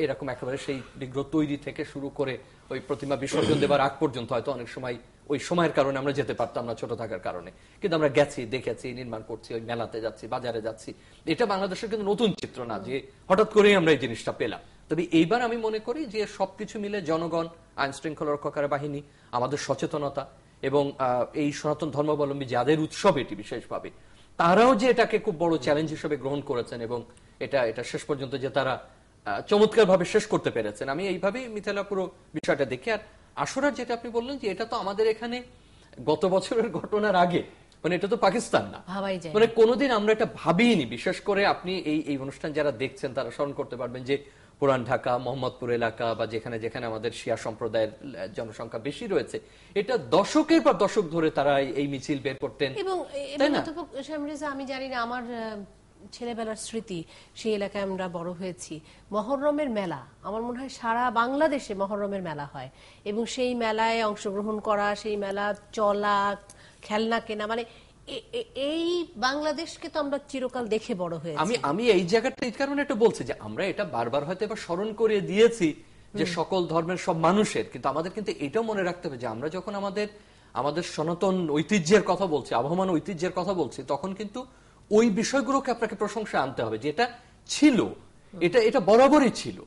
এরকম একেবারে সেই বিগ্রহ তৈরি থেকে শুরু করে ওই প্রতিমা বিসর্জন দেবার আগ পর্যন্ত হয়তো অনেক সময় ওই সময়ের কারণে আমরা যেতে পারতাম না, ছোট থাকার কারণে, কিন্তু আমরা গেছি, দেখেছি, নির্মাণ করছি, ওই মেলাতে যাচ্ছি, বাজারে যাচ্ছি। এটা বাংলাদেশের কিন্তু নতুন চিত্র না যে হঠাৎ করেই আমরা এই জিনিসটা পেলাম। তবে এইবার আমি মনে করি যে সবকিছু মিলে জনগণ, আইন শৃঙ্খলা রক্ষাকারী বাহিনী, আমাদের সচেতনতা এবং এই সনাতন ধর্মাবলম্বী যাদের উৎসব এটি বিশেষভাবে, তারাও যে এটাকে খুব বড় চ্যালেঞ্জ হিসেবে গ্রহণ করেছেন এবং এটা শেষ পর্যন্ত যে তারা চমৎকার ভাবে শেষ করতে পেরেছেন, আমি এইভাবেই মিথিলা পুরো বিষয়টা দেখি। আর আশুরার যেটা আপনি বললেন যে এটা তো আমাদের এখানে গত বছরের ঘটনার আগে, মানে এটা তো পাকিস্তান না, মানে কোনোদিন আমরা এটা ভাবিনি। বিশেষ করে আপনি এই অনুষ্ঠান যারা দেখছেন তারা স্মরণ করতে পারবেন যে পুরান ঢাকা, মোহাম্মদপুর এলাকা বা যেখানে যেখানে আমাদের শিয়া সম্প্রদায়ের জনসংখ্যা বেশি রয়েছে, এটা দশকের পর দশক ধরে তারা এই মিছিল বের করতেন। এবং আমি জানি না, আমার ছেলেবেলার স্মৃতি, সেই এলাকায় আমরা বড় হয়েছি। মহররমের মেলা, আমার মনে হয় সারা বাংলাদেশে মহররমের মেলা হয়, এবং সেই মেলায় অংশগ্রহণ করা, সেই মেলা চলা, খেলনা কেনা, মানে এই বাংলাদেশকে তো আমরা চিরকাল দেখে বড় হয়েছি। আমি এই জায়গাটা এই কারণে এটা বলছি যে আমরা এটা বারবার হয়তো এবার স্মরণ করিয়ে দিয়েছি যে সকল ধর্মের সব মানুষের, কিন্তু আমাদের কিন্তু এটাও মনে রাখতে হবে যে আমরা যখন আমাদের সনাতন ঐতিহ্যের কথা বলছি, আবহমান ঐতিহ্যের কথা বলছি, তখন কিন্তু ওই বিষয়গুলোকে আপনাকে প্রশংসা আনতে হবে, যেটা ছিল, এটা বরাবরই ছিল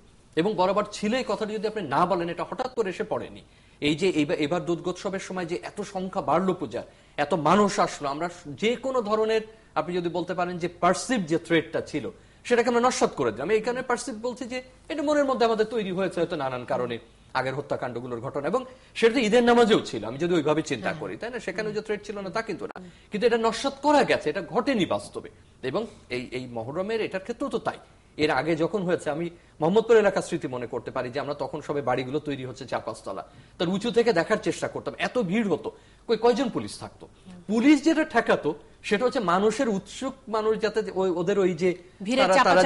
এবং বরাবর ছিল। এই কথাটা যদি আপনি না বলেন, এটা হঠাৎ করে এসে পড়েনি। এই যে এবার দুর্গোৎসবের সময় যে এত সংখ্যা বাড়লো পূজার, এত মানুষ আসলো, আমরা যে কোনো ধরনের, আপনি যদি বলতে পারেন যে পারসিভ যে থ্রেটটা ছিল, সেটাকে আমরা নস্যাৎ করে দিলাম। এই কারণে পারসিভ বলছি যে এটা মনের মধ্যে আমাদের তৈরি হয়েছে হয়তো নানান কারণে, আগের হত্যাকাণ্ডগুলোর ঘটনা, এবং সেটা তো ঈদের নামাজেও ছিল, আমি যদি ওইভাবে চিন্তা করি, তাই না? সেখানে যে থ্রেট ছিল না তা কিন্তু না, কিন্তু এটা নস্যাৎ করা গেছে, এটা ঘটেনি বাস্তবে। এবং এই মহরমের এটার ক্ষেত্রেও তো তাই। এর আগে যখন হয়েছে, আমি মোহাম্মদপুর এলাকার স্মৃতি মনে করতে পারি যে আমরা তখন সবে বাড়িগুলো তৈরি হচ্ছে 4-5 তলা, তার উঁচু থেকে দেখার চেষ্টা করতাম, এত ভিড় হতো, কয়জন পুলিশ থাকতো। পুলিশ যেটা ঠেকাতো সেটা হচ্ছে মানুষের উৎসুক মানুষ, যাতে ওদের ওই যে তারা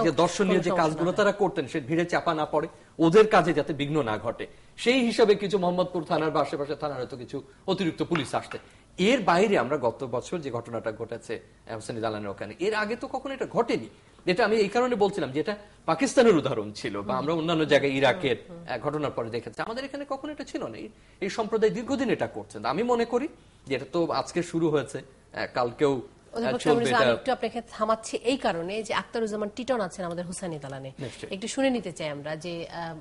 যে দর্শনীয় যে কাজগুলো তারা করতেন, সে ভিড়ে চাপা না পড়ে, ওদের কাজে যাতে বিঘ্ন না ঘটে, সেই হিসাবে কিছু মোহাম্মদপুর থানার বা আশেপাশে থানার হয়তো কিছু অতিরিক্ত পুলিশ আসতে। এর বাইরে আমরা গত বছর যে ঘটনাটা ঘটেছে হোসেনি দালানের ওখানে, এর আগে তো কখনো এটা ঘটেনি। এটা আমি এই কারণে বলছিলাম যে এটা পাকিস্তানের উদাহরণ ছিল, বা আমরা অন্যান্য জায়গায় ইরাকের ঘটনার পরে দেখেছি, আমাদের এখানে কখনো এটা ছিল না। এই সম্প্রদায় দীর্ঘদিন এটা করছেন। আমি মনে করি যে এটা তো আজকে শুরু হয়েছে, কালকেও একটু আপনাকে থামাচ্ছি এই কারণে যে আখতারুজ্জামান টিটন আছেন আমাদের হুসাইনি দালানে, একটু শুনে নিতে চাই আমরা যে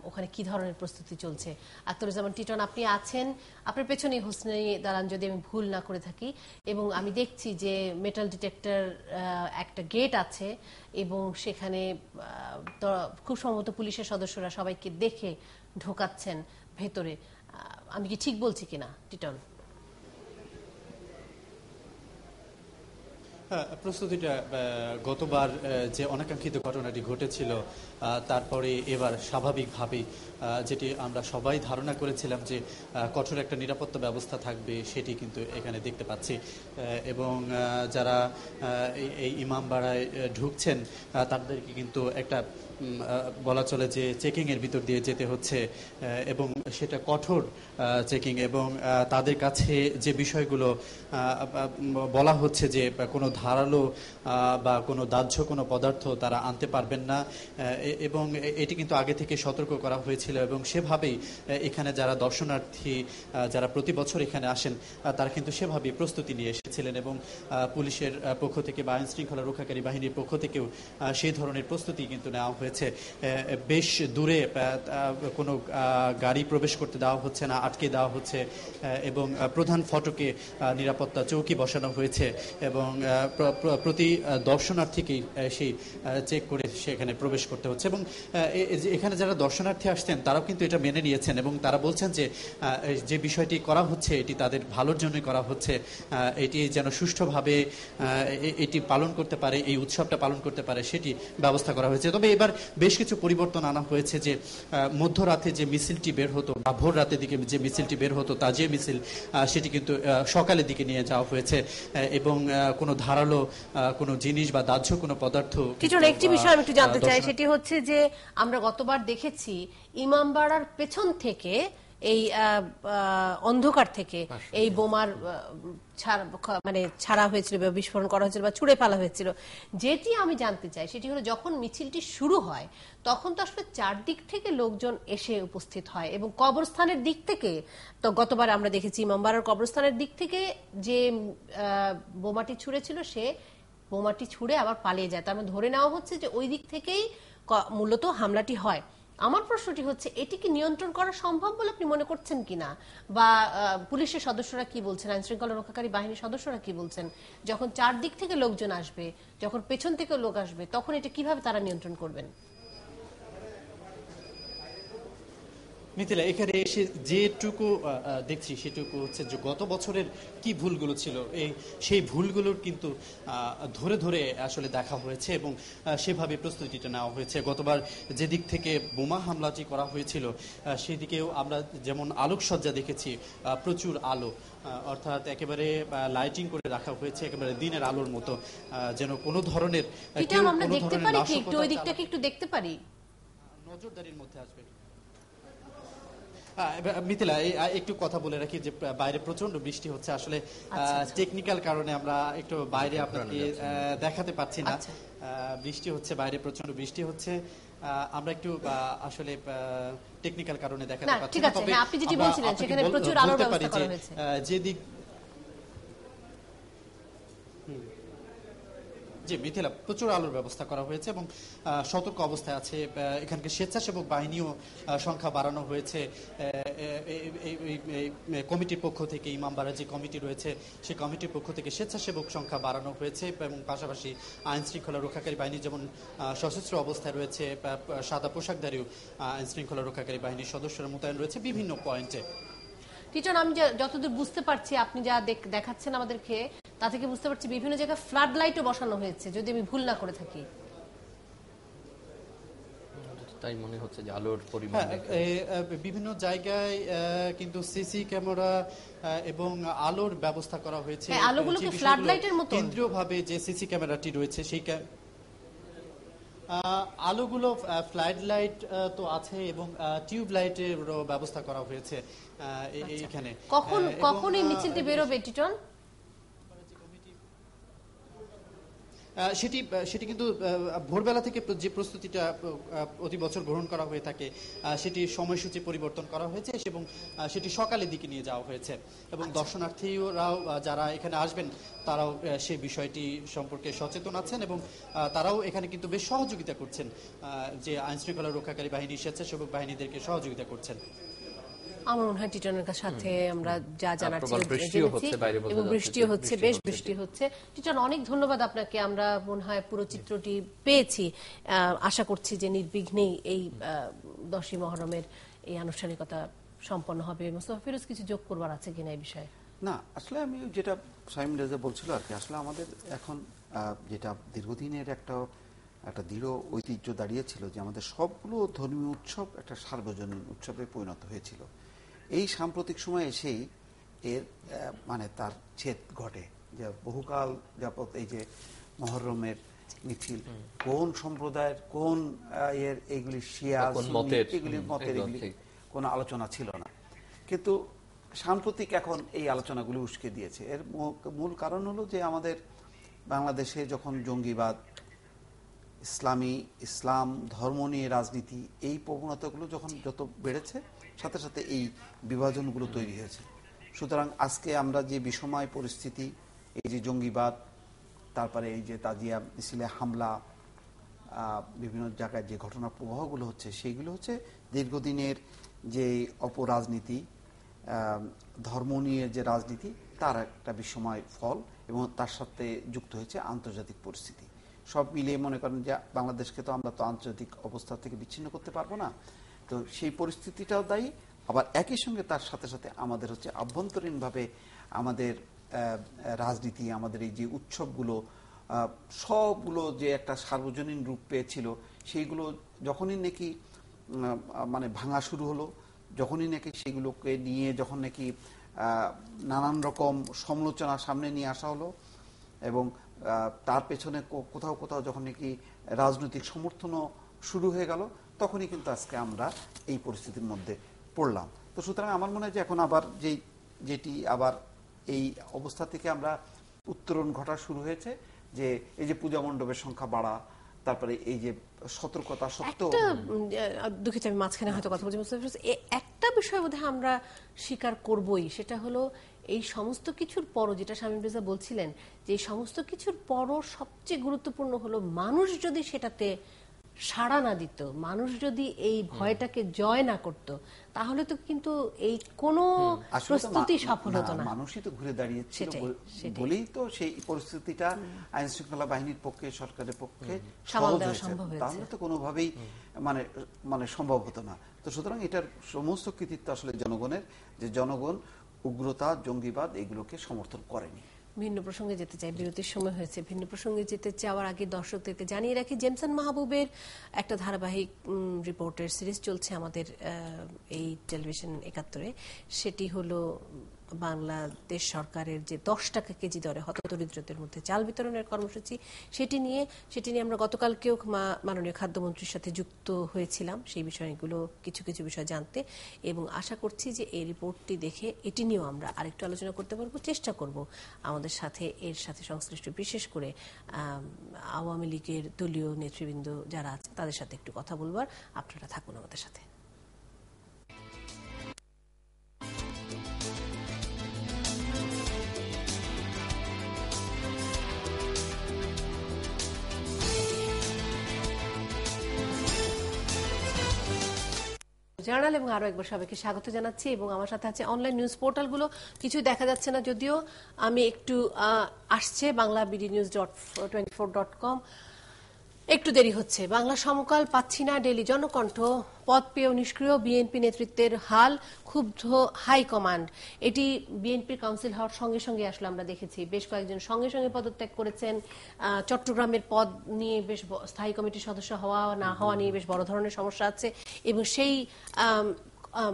ওখানে কি ধরনের প্রস্তুতি চলছে। আখতারুজ্জামান টিটন, আপনি আছেন, আপনার পেছনে হুসাইনি দালান, যদি আমি ভুল না করে থাকি, এবং আমি দেখছি যে মেটাল ডিটেক্টর একটা গেট আছে, এবং সেখানে খুব সম্ভবত পুলিশের সদস্যরা সবাইকে দেখে ঢোকাচ্ছেন ভেতরে। আমি কি ঠিক বলছি কিনা টিটন? প্রস্তুতিটা গতবার যে অনাকাঙ্ক্ষিত ঘটনাটি ঘটেছিল, তারপরে এবার স্বাভাবিকভাবেই যেটি আমরা সবাই ধারণা করেছিলাম যে কঠোর একটা নিরাপত্তা ব্যবস্থা থাকবে, সেটি কিন্তু এখানে দেখতে পাচ্ছি। এবং যারা এই ইমামবাড়ায় ঢুকছেন তাদেরকে কিন্তু একটা বলা চলে যে চেকিংয়ের ভিতর দিয়ে যেতে হচ্ছে, এবং সেটা কঠোর চেকিং, এবং তাদের কাছে যে বিষয়গুলো বলা হচ্ছে যে কোনো ধারালো বা কোনো দাহ্য কোনো পদার্থ তারা আনতে পারবেন না, এবং এটি কিন্তু আগে থেকে সতর্ক করা হয়েছিল। এবং সেভাবেই এখানে যারা দর্শনার্থী, যারা প্রতি বছর এখানে আসেন, তারা কিন্তু সেভাবেই প্রস্তুতি নিয়ে এসেছিলেন, এবং পুলিশের পক্ষ থেকে বা আইন শৃঙ্খলা রক্ষাকারী বাহিনীর পক্ষ থেকেও সেই ধরনের প্রস্তুতি কিন্তু নেওয়া হয়েছে। বেশ দূরে কোনো গাড়ি প্রবেশ করতে দেওয়া হচ্ছে না, আটকে দেওয়া হচ্ছে, এবং প্রধান ফটকে নিরাপত্তা চৌকি বসানো হয়েছে, এবং প্রতি দর্শনার্থীকেই সেই চেক করে সেখানে প্রবেশ করতে হচ্ছে। এবং এখানে যারা দর্শনার্থী আসছেন তারাও কিন্তু এটা মেনে নিয়েছেন এবং তারা বলছেন যে যে বিষয়টি করা হচ্ছে এটি তাদের ভালোর জন্যই করা হচ্ছে, এটি যেন সুষ্ঠুভাবে এটি পালন করতে পারে, এই উৎসবটা পালন করতে পারে সেটি ব্যবস্থা করা হয়েছে। তবে এবার বেশ কিছু পরিবর্তন আনা হয়েছে, যে মধ্যরাতে যে মিছিলটি বের হতো বা ভোর রাতের দিকে যে মিছিলটি বের হতো তাজিয়া মিছিল, সেটি কিন্তু সকালের দিকে নিয়ে যাওয়া হয়েছে এবং কোনো ধারালো কোনো জিনিস বা দাহ্য কোনো পদার্থ। একটি বিষয় আমি একটু জানতে চাই, সেটি হচ্ছে যে আমরা গতবার দেখেছি ইমামবাড়ার পেছন থেকে এই অন্ধকার থেকে এই বোমার ছাড়া হয়েছিল বা বিস্ফোরণ করা হয়েছিল বা ছুড়ে ফেলা হয়েছিল। যেটি আমি জানতে চাই সেটি হলো যখন মিছিলটি শুরু হয় তখন তো আসলে চারদিক থেকে লোকজন এসে উপস্থিত হয় এবং কবরস্থানের দিক থেকে, তো গতবার আমরা দেখেছি ইমামবাড়ার কবরস্থানের দিক থেকে যে বোমাটি ছুড়েছিল সে বোমাটি ছুড়ে আবার পালিয়ে যায়। তার মানে ধরে নেওয়া হচ্ছে যে ওই দিক থেকেই মূলত হামলাটি হয়। আমার প্রশ্নটি হচ্ছে এটি কি নিয়ন্ত্রণ করা সম্ভব বলে আপনি মনে করছেন কিনা, বা পুলিশের সদস্যরা কি বলছেন, আইন শৃঙ্খলা রক্ষাকারী বাহিনীর সদস্যরা কি বলছেন? যখন চারদিক থেকে লোকজন আসবে, যখন পেছন থেকে লোক আসবে, তখন এটা কিভাবে তারা নিয়ন্ত্রণ করবেন? মিথিলা, এখানে এসে যেটুকু দেখছি সেটুকু হচ্ছে যে গত বছরের কি ভুলগুলো ছিল সেই ভুলগুলোর কিন্তু ধরে ধরে আসলে দেখা হয়েছে এবং সেভাবে প্রস্তুতিটা নেওয়া হয়েছে। গতবার যে দিক থেকে বোমা হামলাটি করা হয়েছিল সেদিকেও আমরা যেমন আলোকসজ্জা দেখেছি, প্রচুর আলো, অর্থাৎ একেবারে লাইটিং করে রাখা হয়েছে একেবারে দিনের আলোর মতো, যেন কোনো ধরনের নজরদারির মধ্যে আসবে। মিথিলা, একটু কথা বলে রাখি যে বাইরে প্রচন্ড বৃষ্টি হচ্ছে, আসলে টেকনিক্যাল কারণে আমরা একটু বাইরে আপনাকে দেখাতে পাচ্ছি না। বৃষ্টি হচ্ছে, বাইরে প্রচন্ড বৃষ্টি হচ্ছে, আমরা একটু আসলে টেকনিক্যাল কারণে দেখাতে পাচ্ছি না। তবে আপনি যেটি বলছিলেন সেখানে প্রচুর আলোর ব্যবস্থা করা হয়েছে। যেদিক জি মিথিলা, প্রচুর আলোর ব্যবস্থা করা হয়েছে এবং সতর্ক অবস্থায় আছে। এখানকার স্বেচ্ছাসেবক বাহিনীও সংখ্যা বাড়ানো হয়েছে কমিটির পক্ষ থেকে। ইমামবাড়া যে কমিটি রয়েছে সেই কমিটির পক্ষ থেকে স্বেচ্ছাসেবক সংখ্যা বাড়ানো হয়েছে এবং পাশাপাশি আইন শৃঙ্খলা রক্ষাকারী বাহিনী যেমন সশস্ত্র অবস্থায় রয়েছে, সাদা পোশাকধারীও আইন শৃঙ্খলা রক্ষাকারী বাহিনীর সদস্যরা মোতায়েন রয়েছে বিভিন্ন পয়েন্টে। টিটন, আমি যতদূর বুঝতে পারছি আপনি যা দেখাচ্ছেন আমাদেরকে তা থেকে বুঝতে পারছি বিভিন্ন জায়গায় ফ্লাড লাইটও বসানো হয়েছে, যদি আমি ভুল না করে থাকি। তাই মনে হচ্ছে যে আলোর পরিমাণ বিভিন্ন জায়গায় কিন্তু সিসি ক্যামেরা এবং আলোর ব্যবস্থা করা হয়েছে। আলোগুলো কি ফ্লাড লাইটের মতো? কেন্দ্রীয়ভাবে যে সিসি ক্যামেরাটি রয়েছে সেই আলোগুলো ফ্লাড লাইট তো আছে এবং টিউব লাইটেরও ব্যবস্থা করা হয়েছে এখানে। কখন এই মিছিলটি বেরোবে টিটন? সেটি কিন্তু ভোরবেলা থেকে যে প্রস্তুতিটা প্রতি বছর গ্রহণ করা হয়ে থাকে সেটি সময়সূচি পরিবর্তন করা হয়েছে এবং সেটি সকালের দিকে নিয়ে যাওয়া হয়েছে এবং দর্শনার্থীরাও যারা এখানে আসবেন তারাও সেই বিষয়টি সম্পর্কে সচেতন আছেন এবং তারাও এখানে কিন্তু বেশ সহযোগিতা করছেন, যে আইন শৃঙ্খলা রক্ষাকারী বাহিনী স্বেচ্ছাসেবক বাহিনীদেরকে সহযোগিতা করছেন। আমার মনে হয় টিটনের সাথে আমরা যা জানাচ্ছি এবং বৃষ্টিও হচ্ছে, বেশ বৃষ্টি হচ্ছে। টিটন, অনেক ধন্যবাদ আপনাকে। আমরা মনে হয় পুরো চিত্রটি পেয়েছি। আশা করছি যে নির্বিঘ্নেই এই 10ই মুহররমের এই আনুষ্ঠানিকতা সম্পন্ন হবে। মোস্তফা ফিরোজ, কিছু যোগ করবার আছে কিনা এই বিষয়ে? না, আসলে আমি যেটা শামীম রেজা বলছিল আর কি, আসলে আমাদের এখন যেটা দীর্ঘদিনের একটা দৃঢ় ঐতিহ্য দাঁড়িয়েছিল যে আমাদের সবগুলো ধর্মীয় উৎসব একটা সার্বজনীন উৎসবে পরিণত হয়েছিল। এই সাম্প্রতিক সময় এসেই এর তার ছেদ ঘটে, যে বহুকাল যাবত এই যে মুহররমের মিছিল কোন সম্প্রদায়ের কোন এইগুলি শিয়া এগুলির মতের এগুলি কোনো আলোচনা ছিল না, কিন্তু সাম্প্রতিক এখন এই আলোচনাগুলি উস্কে দিয়েছে। এর মূল কারণ হলো যে আমাদের বাংলাদেশে যখন জঙ্গিবাদ, ইসলাম ধর্ম নিয়ে রাজনীতি, এই প্রবণতাগুলো যখন যত বেড়েছে সাথে সাথে এই বিভাজনগুলো তৈরি হয়েছে। সুতরাং আজকে আমরা যে বিষময় পরিস্থিতি, এই যে জঙ্গিবাদ, তারপরে এই যে তাজিয়া মিছিলে হামলা, বিভিন্ন জায়গায় যে ঘটনা প্রবাহগুলো হচ্ছে সেইগুলো হচ্ছে দীর্ঘদিনের যে অপরাজনীতি, ধর্ম নিয়ে যে রাজনীতি, তার একটা বিষময় ফল এবং তার সাথে যুক্ত হয়েছে আন্তর্জাতিক পরিস্থিতি। সব মিলিয়ে মনে করেন যে বাংলাদেশকে তো আমরা তো আন্তর্জাতিক অবস্থা থেকে বিচ্ছিন্ন করতে পারবো না, তো সেই পরিস্থিতিটাও দায়ী। আবার একই সঙ্গে তার সাথে সাথে আমাদের হচ্ছে আভ্যন্তরীণভাবে আমাদের রাজনীতি, আমাদের এই যে উৎসবগুলো সবগুলো যে একটা সার্বজনীন রূপ পেয়েছিল, সেইগুলো যখনই নাকি মানে ভাঙা শুরু হলো, যখনই নাকি সেগুলোকে নিয়ে যখন নাকি নানান রকম সমালোচনা সামনে নিয়ে আসা হলো এবং তার পেছনে কোথাও কোথাও যখন নাকি রাজনৈতিক সমর্থনও শুরু হয়ে গেল, তখনই কিন্তু আজকে আমরা এই পরিস্থিতির মধ্যে পড়লাম। তো সুতরাং আমার মনে হয় যে এখন আবার যেটি আবার এই অবস্থা থেকে আমরা উত্তরণ ঘটা শুরু হয়েছে, যে এই যে পূজা মণ্ডপের সংখ্যা বাড়া, তারপরে এই যে সতর্কতা সত্ত্বেও দুঃখিত আমি মাঝখানে হয়তো কথা বলছি, একটা বিষয় বোধহয় আমরা স্বীকার করবই, সেটা হলো এই সমস্ত কিছুর পরও, যেটা শামীম রেজা বলছিলেন, যে এই সমস্ত কিছুর পরও সবচেয়ে গুরুত্বপূর্ণ হলো মানুষ যদি সেটাতে সাড়া না দিত, মানুষ যদি এই ভয়টাকে জয় না করত, তাহলে তো কিন্তু এই কোনো প্রস্তুতি সফল হতো না। মানুষই তো ঘুরে দাঁড়িয়েছিল বলেই তো সেই পরিস্থিতিটা আইন শৃঙ্খলা বাহিনীর পক্ষে, সরকারের পক্ষে সহজ হয়েছে, তাহলে তো কোনোভাবেই মানে সম্ভব হতো না। তো সুতরাং এটার সমস্ত কৃতিত্ব আসলে জনগণের, যে জনগণ উগ্রতা, জঙ্গিবাদ এগুলোকে সমর্থন করেনি। ভিন্ন প্রসঙ্গে যেতে চাই, বিরতির সময় হয়েছে। ভিন্ন প্রসঙ্গে যেতে চাওয়ার আগে দর্শকদেরকে জানিয়ে রাখি, জেমসন মাহবুবের একটা ধারাবাহিক রিপোর্টের সিরিজ চলছে আমাদের এই টেলিভিশন ৭১-এ। সেটি হলো বাংলাদেশ সরকারের যে ১০ টাকা কেজি দরে হতদরিদ্রদের মধ্যে চাল বিতরণের কর্মসূচি, সেটি নিয়ে আমরা গতকালকেও মাননীয় খাদ্যমন্ত্রীর সাথে যুক্ত হয়েছিলাম সেই বিষয়গুলো, কিছু বিষয় জানতে, এবং আশা করছি যে এই রিপোর্টটি দেখে এটি নিয়েও আমরা আরেকটু আলোচনা করতে পারবো। চেষ্টা করব আমাদের সাথে এর সাথে সংশ্লিষ্ট বিশেষ করে আওয়ামী লীগের দলীয় নেতৃবৃন্দ যারা আছে তাদের সাথে একটু কথা বলবার। আপনারা থাকুন আমাদের সাথে। জার্নাল এবং আরো একবার সবাইকে স্বাগত জানাচ্ছি, এবং আমার সাথে আছে অনলাইন নিউজ পোর্টালগুলো। কিছু দেখা যাচ্ছে না যদিও, আমি একটু আসছে banglaBDnews.24.com, একটু দেরি হচ্ছে। বাংলা সমকাল পাচ্ছি না, ডেইলি জনকণ্ঠ, পদ পেয়েও নিষ্ক্রিয় বিএনপি নেতৃত্বের হাল, ক্ষুব্ধ হাইকমান্ড। এটি বিএনপির কাউন্সিল হওয়ার সঙ্গে সঙ্গে আসলে আমরা দেখেছি বেশ কয়েকজন সঙ্গে সঙ্গে পদত্যাগ করেছেন। চট্টগ্রামের পদ নিয়ে বেশ স্থায়ী কমিটির সদস্য হওয়া না হওয়া নিয়ে বেশ বড় ধরনের সমস্যা আছে, এবং সেই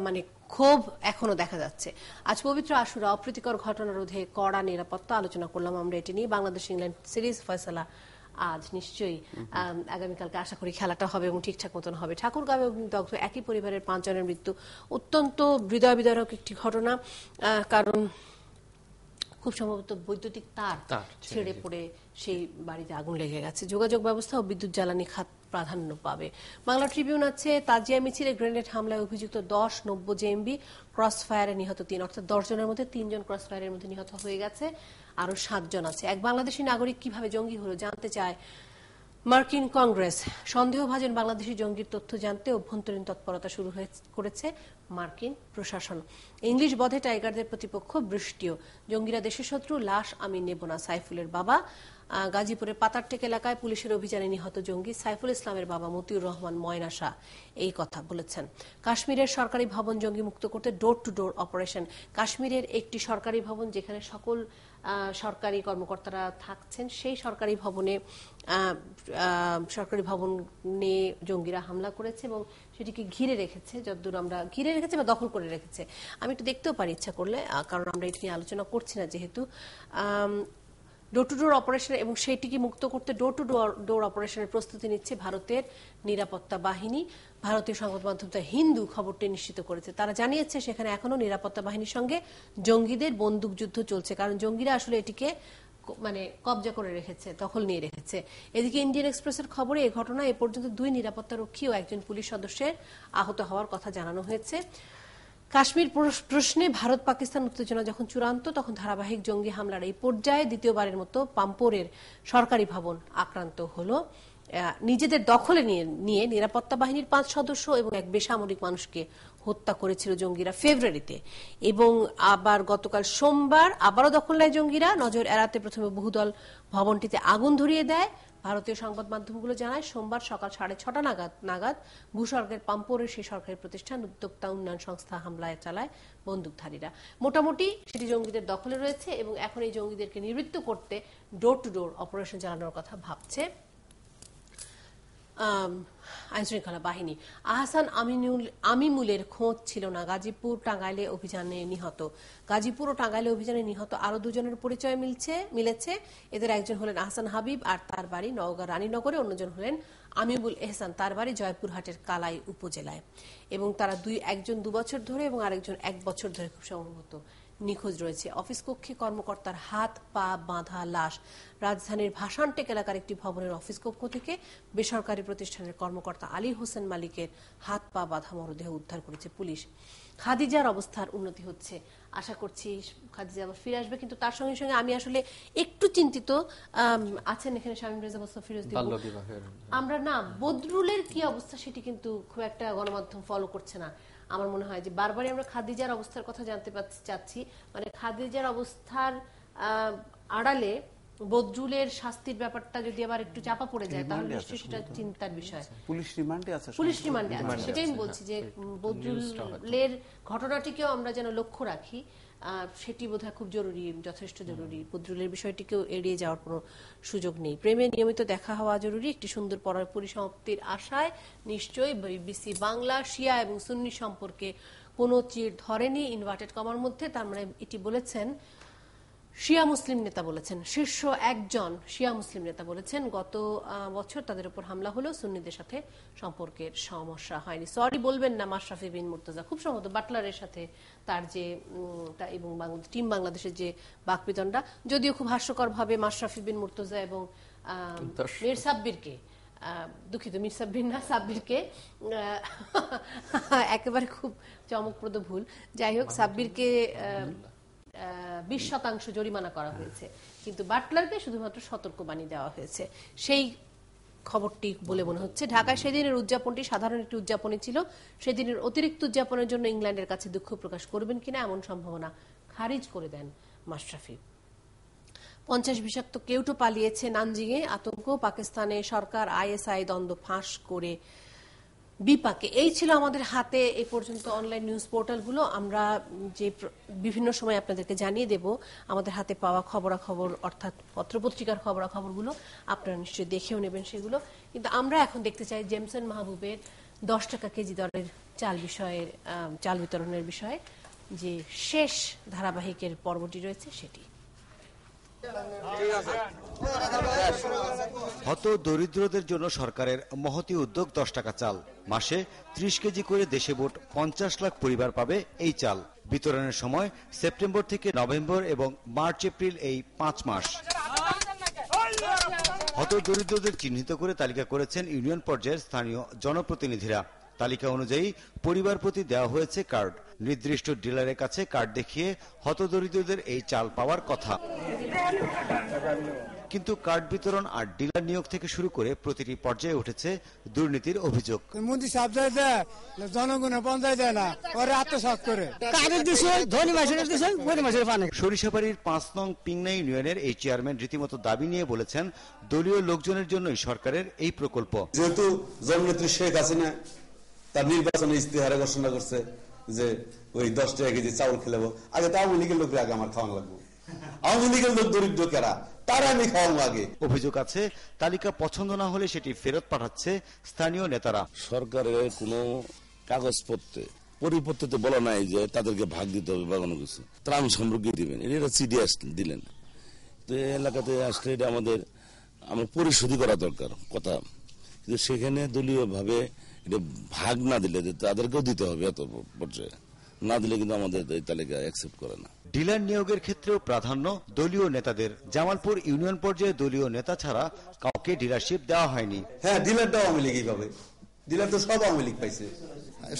মানে ক্ষোভ এখনো দেখা যাচ্ছে। আজ পবিত্র আশুরা, অপ্রীতিকর ঘটনা রোধে কড়া নিরাপত্তা, আলোচনা করলাম আমরা এটি নিয়ে। বাংলাদেশ ইংল্যান্ড সিরিজ ফয়সালা আজ নিশ্চয়ই, আগামীকালকে আশা করি খেলাটা হবে এবং ঠিকঠাক মতন হবে। ঠাকুরগাঁও অগ্নিদগ্ধ একই পরিবারের ৫ জনের মৃত্যু, অত্যন্ত হৃদয় বিদারক একটি ঘটনা, কারণ খুব সম্ভবত বৈদ্যুতিক তার ছেড়ে পড়ে সেই বাড়িতে আগুন লেগে গেছে। যোগাযোগ ব্যবস্থা ও বিদ্যুৎ জ্বালানি খাত প্রাধান্য পাবে। বাংলা ট্রিবিউন আছে, তাজিয়া মিছিলে গ্রেনেড হামলায় অভিযুক্ত ১০ জেএমবি, ক্রস ফায়ারে নিহত ৩, অর্থাৎ ১০ জনের মধ্যে ৩ জন ক্রস ফায়ারের মধ্যে নিহত হয়ে গেছে, আরো ৭ জন আছে। এক বাংলাদেশি নাগরিক কিভাবে জঙ্গি হলো জানতে চায় মার্কিন কংগ্রেস। সন্দেহভাজন বাংলাদেশি জঙ্গির তথ্য জানতে অভ্যন্তরীণ তৎপরতা শুরু করেছে মার্কিন প্রশাসন। ইংলিশ বধে টাইগারদের প্রতিপক্ষ বৃষ্টিও, জঙ্গিরা দেশের শত্রু, লাশ আমি নেব না, সাইফুলের বাবা। গাজীপুরের পাতারটেক এলাকায় পুলিশের অভিযানে নিহত জঙ্গি সাইফুল ইসলামের বাবা মতিউর রহমান ময়না শাহ এই কথা বলেছেন। কাশ্মীরের সরকারি ভবন জঙ্গি মুক্ত করতে ডোর টু ডোর অপারেশন। কাশ্মীরের একটি সরকারি ভবন যেখানে সকল সরকারি কর্মকর্তারা থাকছেন, সেই সরকারি ভবনে জঙ্গিরা হামলা করেছে এবং সেটিকে ঘিরে রেখেছে, যতদূর আমরা ঘিরে রেখেছে বা দখল করে রেখেছে। আমি একটু দেখতেও পারি ইচ্ছা করলে, কারণ আমরা এটি নিয়ে আলোচনা করছি না যেহেতু। ডোর টু ডোর অপারেশন এবং সেইটিকে মুক্ত করতে ডোর টু ডোর অপারেশনের প্রস্তুতি নিচ্ছে ভারতের নিরাপত্তা বাহিনী। ভারতীয় সংবাদ মাধ্যম হিন্দু খবরটি নিশ্চিত করেছে। তারা জানিয়েছে সেখানে এখনো নিরাপত্তা বাহিনীর সঙ্গে জঙ্গিদের বন্দুকযুদ্ধ চলছে, কারণ জঙ্গিরা আসলে এটিকে মানে কবজা করে রেখেছে, দখল নিয়ে রেখেছে। এদিকে ইন্ডিয়ান এক্সপ্রেসের খবরে এই ঘটনা এ পর্যন্ত 2 নিরাপত্তা রক্ষী ও 1 পুলিশ সদস্যের আহত হওয়ার কথা জানানো হয়েছে। কাশ্মীর প্রশ্নে ভারত পাকিস্তান উত্তেজনা যখন চূড়ান্ত, তখন ধারাবাহিক জঙ্গি হামলার এই পর্যায়ে দ্বিতীয়বারের মতো পাম্পোরের সরকারি ভবন আক্রান্ত হলো। নিজেদের দখলে নিয়ে নিরাপত্তা বাহিনীর 5 সদস্য এবং 1 বেসামরিক মানুষকে হত্যা করেছিল জঙ্গিরা ফেব্রুয়ারিতে, এবং আবার গতকাল সোমবার আবারও দখল নেয় জঙ্গিরা। নজর এড়াতে প্রথমে বহুদল ভবনটিতে আগুন ধরিয়ে দেয়। ভারতীয় সংবাদ মাধ্যমগুলো জানায় সোমবার সকাল 6:30 নাগাদ ভূস্বর্গের পাম্পোরের সেই সরকারি প্রতিষ্ঠান উদ্যোক্তা উন্নয়ন সংস্থা হামলায় চালায় বন্দুকধারীরা। মোটামুটি সেটি জঙ্গিদের দখলে রয়েছে এবং এখন এই জঙ্গিদেরকে নিবৃত্ত করতে ডোর টু ডোর অপারেশন চালানোর কথা ভাবছে আইনশৃঙ্খলা বাহিনী। আহসান আমিমুলের খোঁজ ছিল না। গাজীপুর টাঙ্গাইলে অভিযানে নিহত। গাজীপুর ও টাঙ্গাইলে অভিযানে নিহত আরো দুজনের পরিচয় মিলেছে। এদের একজন হলেন আহসান হাবিব, আর তার বাড়ি নওগাঁ রানীনগরে। অন্যজন হলেন আমিবুল এহসান, তার বাড়ি জয়পুরহাটের কালাই উপজেলায়। এবং তারা একজন 2 বছর ধরে এবং আরেকজন 1 বছর ধরে খুব সম্ভবত নিখোঁজ রয়েছে। অফিস কক্ষে কর্মকর্তার হাত পা বাঁধা লাশ রাজধানীর ভাসানটেক এলাকার একটি ভবনের অফিস কক্ষ থেকে বেসরকারি প্রতিষ্ঠানের কর্মকর্তা আলী হোসেন মালিকের হাত পা বাঁধা মরদেহ উদ্ধার করেছে পুলিশ। খাদিজার অবস্থার উন্নতি হচ্ছে, আশা করছি খাদিজা আবার ফিরে আসবে। কিন্তু তার সঙ্গে সঙ্গে আমি আসলে একটু চিন্তিত আছেন এখানে শামীম রেজা মোস্তফা ফিরোজ। আমরা না বদরুলের কি অবস্থা সেটি কিন্তু খুব একটা গণমাধ্যম ফলো করছে না। আমার মনে হয় যে বারবারই আমরা খাদিজার অবস্থার কথা জানতে চাচ্ছি, মানে খাদিজার অবস্থার আড়ালে বদরুলের শাস্তির ব্যাপারটা যদি আবার একটু চাপা পড়ে যায় তাহলে নিশ্চয়ই সেটা চিন্তার বিষয়। পুলিশ রিমান্ডে আছে, সেটাই আমি বলছি যে বদরুলের ঘটনাটিকেও আমরা যেন লক্ষ্য রাখি, সেটি বোধহয় খুব জরুরি, যথেষ্ট জরুরি। বদরুলের বিষয়টিকেও এড়িয়ে যাওয়ার কোনো সুযোগ নেই। প্রেমে নিয়মিত দেখা হওয়া জরুরি। একটি সুন্দর পরিসমাপ্তির আশায় নিশ্চয়ই বিবিসি বাংলা শিয়া এবং সুন্নি সম্পর্কে কোনো চিড় ধরেনি ইনভার্টেড কমার মধ্যে। তার মানে এটি বলেছেন শিয়া মুসলিম নেতা, বলেছেন শীর্ষ একজন শিয়া মুসলিম নেতা বলেছেন গত বছর তাদের উপর হামলা হলেও সুন্নিদের সাথে সম্পর্কের সমস্যা হয়নি। সরি বলবেন না মাশরাফি বিন মুর্তজা, খুব সম্ভবত বাটলারের সাথে তার যে এবং টিম বাংলাদেশের যে বাকবিতণ্ডা, যদিও খুব হাস্যকর ভাবে মাশরাফি বিন মুর্তজা এবং মীর সাব্বিরকে, দুঃখিত মীর সাব্বির না সাব্বিরকে, একেবারে খুব চমকপ্রদ ভুল। যাই হোক, সাব্বিরকে 20% জরিমানা করা হয়েছে, কিন্তু বাটলারকে শুধুমাত্র সতর্কবাণী দেওয়া হয়েছে। সেই খবরটি বলে মনে হচ্ছে। ঢাকায় সেদিনের উদযাপনটি সাধারণ একটি উদযাপনই ছিল। সেদিনের অতিরিক্ত উদযাপনের জন্য ইংল্যান্ডের কাছে দুঃখ প্রকাশ করবেন কিনা এমন সম্ভাবনা খারিজ করে দেন মাশরাফি। 50 বিষাক্ত কেউটো পালিয়েছে নানজিংয়ে। আতঙ্ক। পাকিস্তানে সরকার ISI দ্বন্দ্ব ফাঁস করে বিপাকে। এই ছিল আমাদের হাতে এই পর্যন্ত অনলাইন নিউজ পোর্টালগুলো। আমরা যে বিভিন্ন সময় আপনাদেরকে জানিয়ে দেব আমাদের হাতে পাওয়া খবরাখবর, অর্থাৎ পত্রপত্রিকার খবরাখবরগুলো আপনারা নিশ্চয়ই দেখেও নেবেন সেগুলো। কিন্তু আমরা এখন দেখতে চাই জেমসন মাহবুবের 10 টাকা কেজি দরের চাল বিতরণের বিষয়ে যে শেষ ধারাবাহিকের পর্বটি রয়েছে সেটি। হত দরিদ্রদের জন্য সরকারের মহতী উদ্যোগ 10 টাকা চাল। মাসে 30 কেজি করে দেশে মোট 50 লাখ পরিবার পাবে এই চাল। বিতরণের সময় সেপ্টেম্বর থেকে নভেম্বর এবং মার্চ এপ্রিল, এই 5 মাস। হত দরিদ্রদের চিহ্নিত করে তালিকা করেছেন ইউনিয়ন পর্যায়ের স্থানীয় জনপ্রতিনিধিরা। তালিকা অনুযায়ী পরিবার প্রতি দেওয়া হয়েছে কার্ড। নির্দিষ্ট ডিলারের কাছে কার্ড দেখিয়ে হতদরিদ্রদের এই চাল পাওয়ার কথা। কিন্তু কার্ড বিতরণ আর ডিলার নিয়োগ থেকে শুরু করে প্রতিটি পর্যায়ে উঠেছে দুর্নীতির অভিযোগ। মোদি সাহেব দেয় জনগণের পঞ্চায়েত দেয় না, ওরা আত্মসাৎ করে। সরিষাবাড়ির 5 নং পিংনা ইউনিয়নের এই চেয়ারম্যান রীতিমতো দাবি নিয়ে বলেছেন দলীয় লোকজনের জন্যই সরকারের এই প্রকল্প। যেহেতু জননেত্রী শেখ হাসিনা তার নির্বাচনে ইস্তেহারে ঘোষণা করছে যে ওই 10 টাকা কেজি চাউল খেলাবো, আগে তো আওয়ামী লীগের লোকের আগে আমার খাওয়ানো লাগবে। আওয়ামী লীগের লোক দরিদ্র কারা, তারা আমি খাওয়াবো আগে। অভিযোগ আছে তালিকা পছন্দ না হলে সেটি ফেরত পাঠাচ্ছে স্থানীয় নেতারা। সরকারের কোনো কাগজপত্রে পরিপত্রতে বলা নাই যে তাদেরকে ভাগ দিতে হবে বা কোনো কিছু। ত্রাণ সামগ্রী দিবেন, এটা চিঠি দিলেন। তো এই এলাকাতে আসলে এটা আমরা পরিশোধ করা দরকার কথা, কিন্তু সেখানে দলীয় ভাবে এটা ভাগ না দিলে তাদেরকেও দিতে হবে, এত পর্যায়ে না দিলে কিন্তু আমাদের এই তালিকা অ্যাকসেপ্ট করে না। ডিলার নিয়োগের ক্ষেত্রেও প্রাধান্য দলীয় নেতাদের। জামালপুর ইউনিয়ন পর্যায়ে দলীয় নেতা ছাড়া কাউকে ডিলারশিপ দেওয়া হয়নি। হ্যাঁ, ডিলারটাও আওয়ামী লীগই পাবে, ডিলার তো সব আওয়ামী লীগ পাইছে,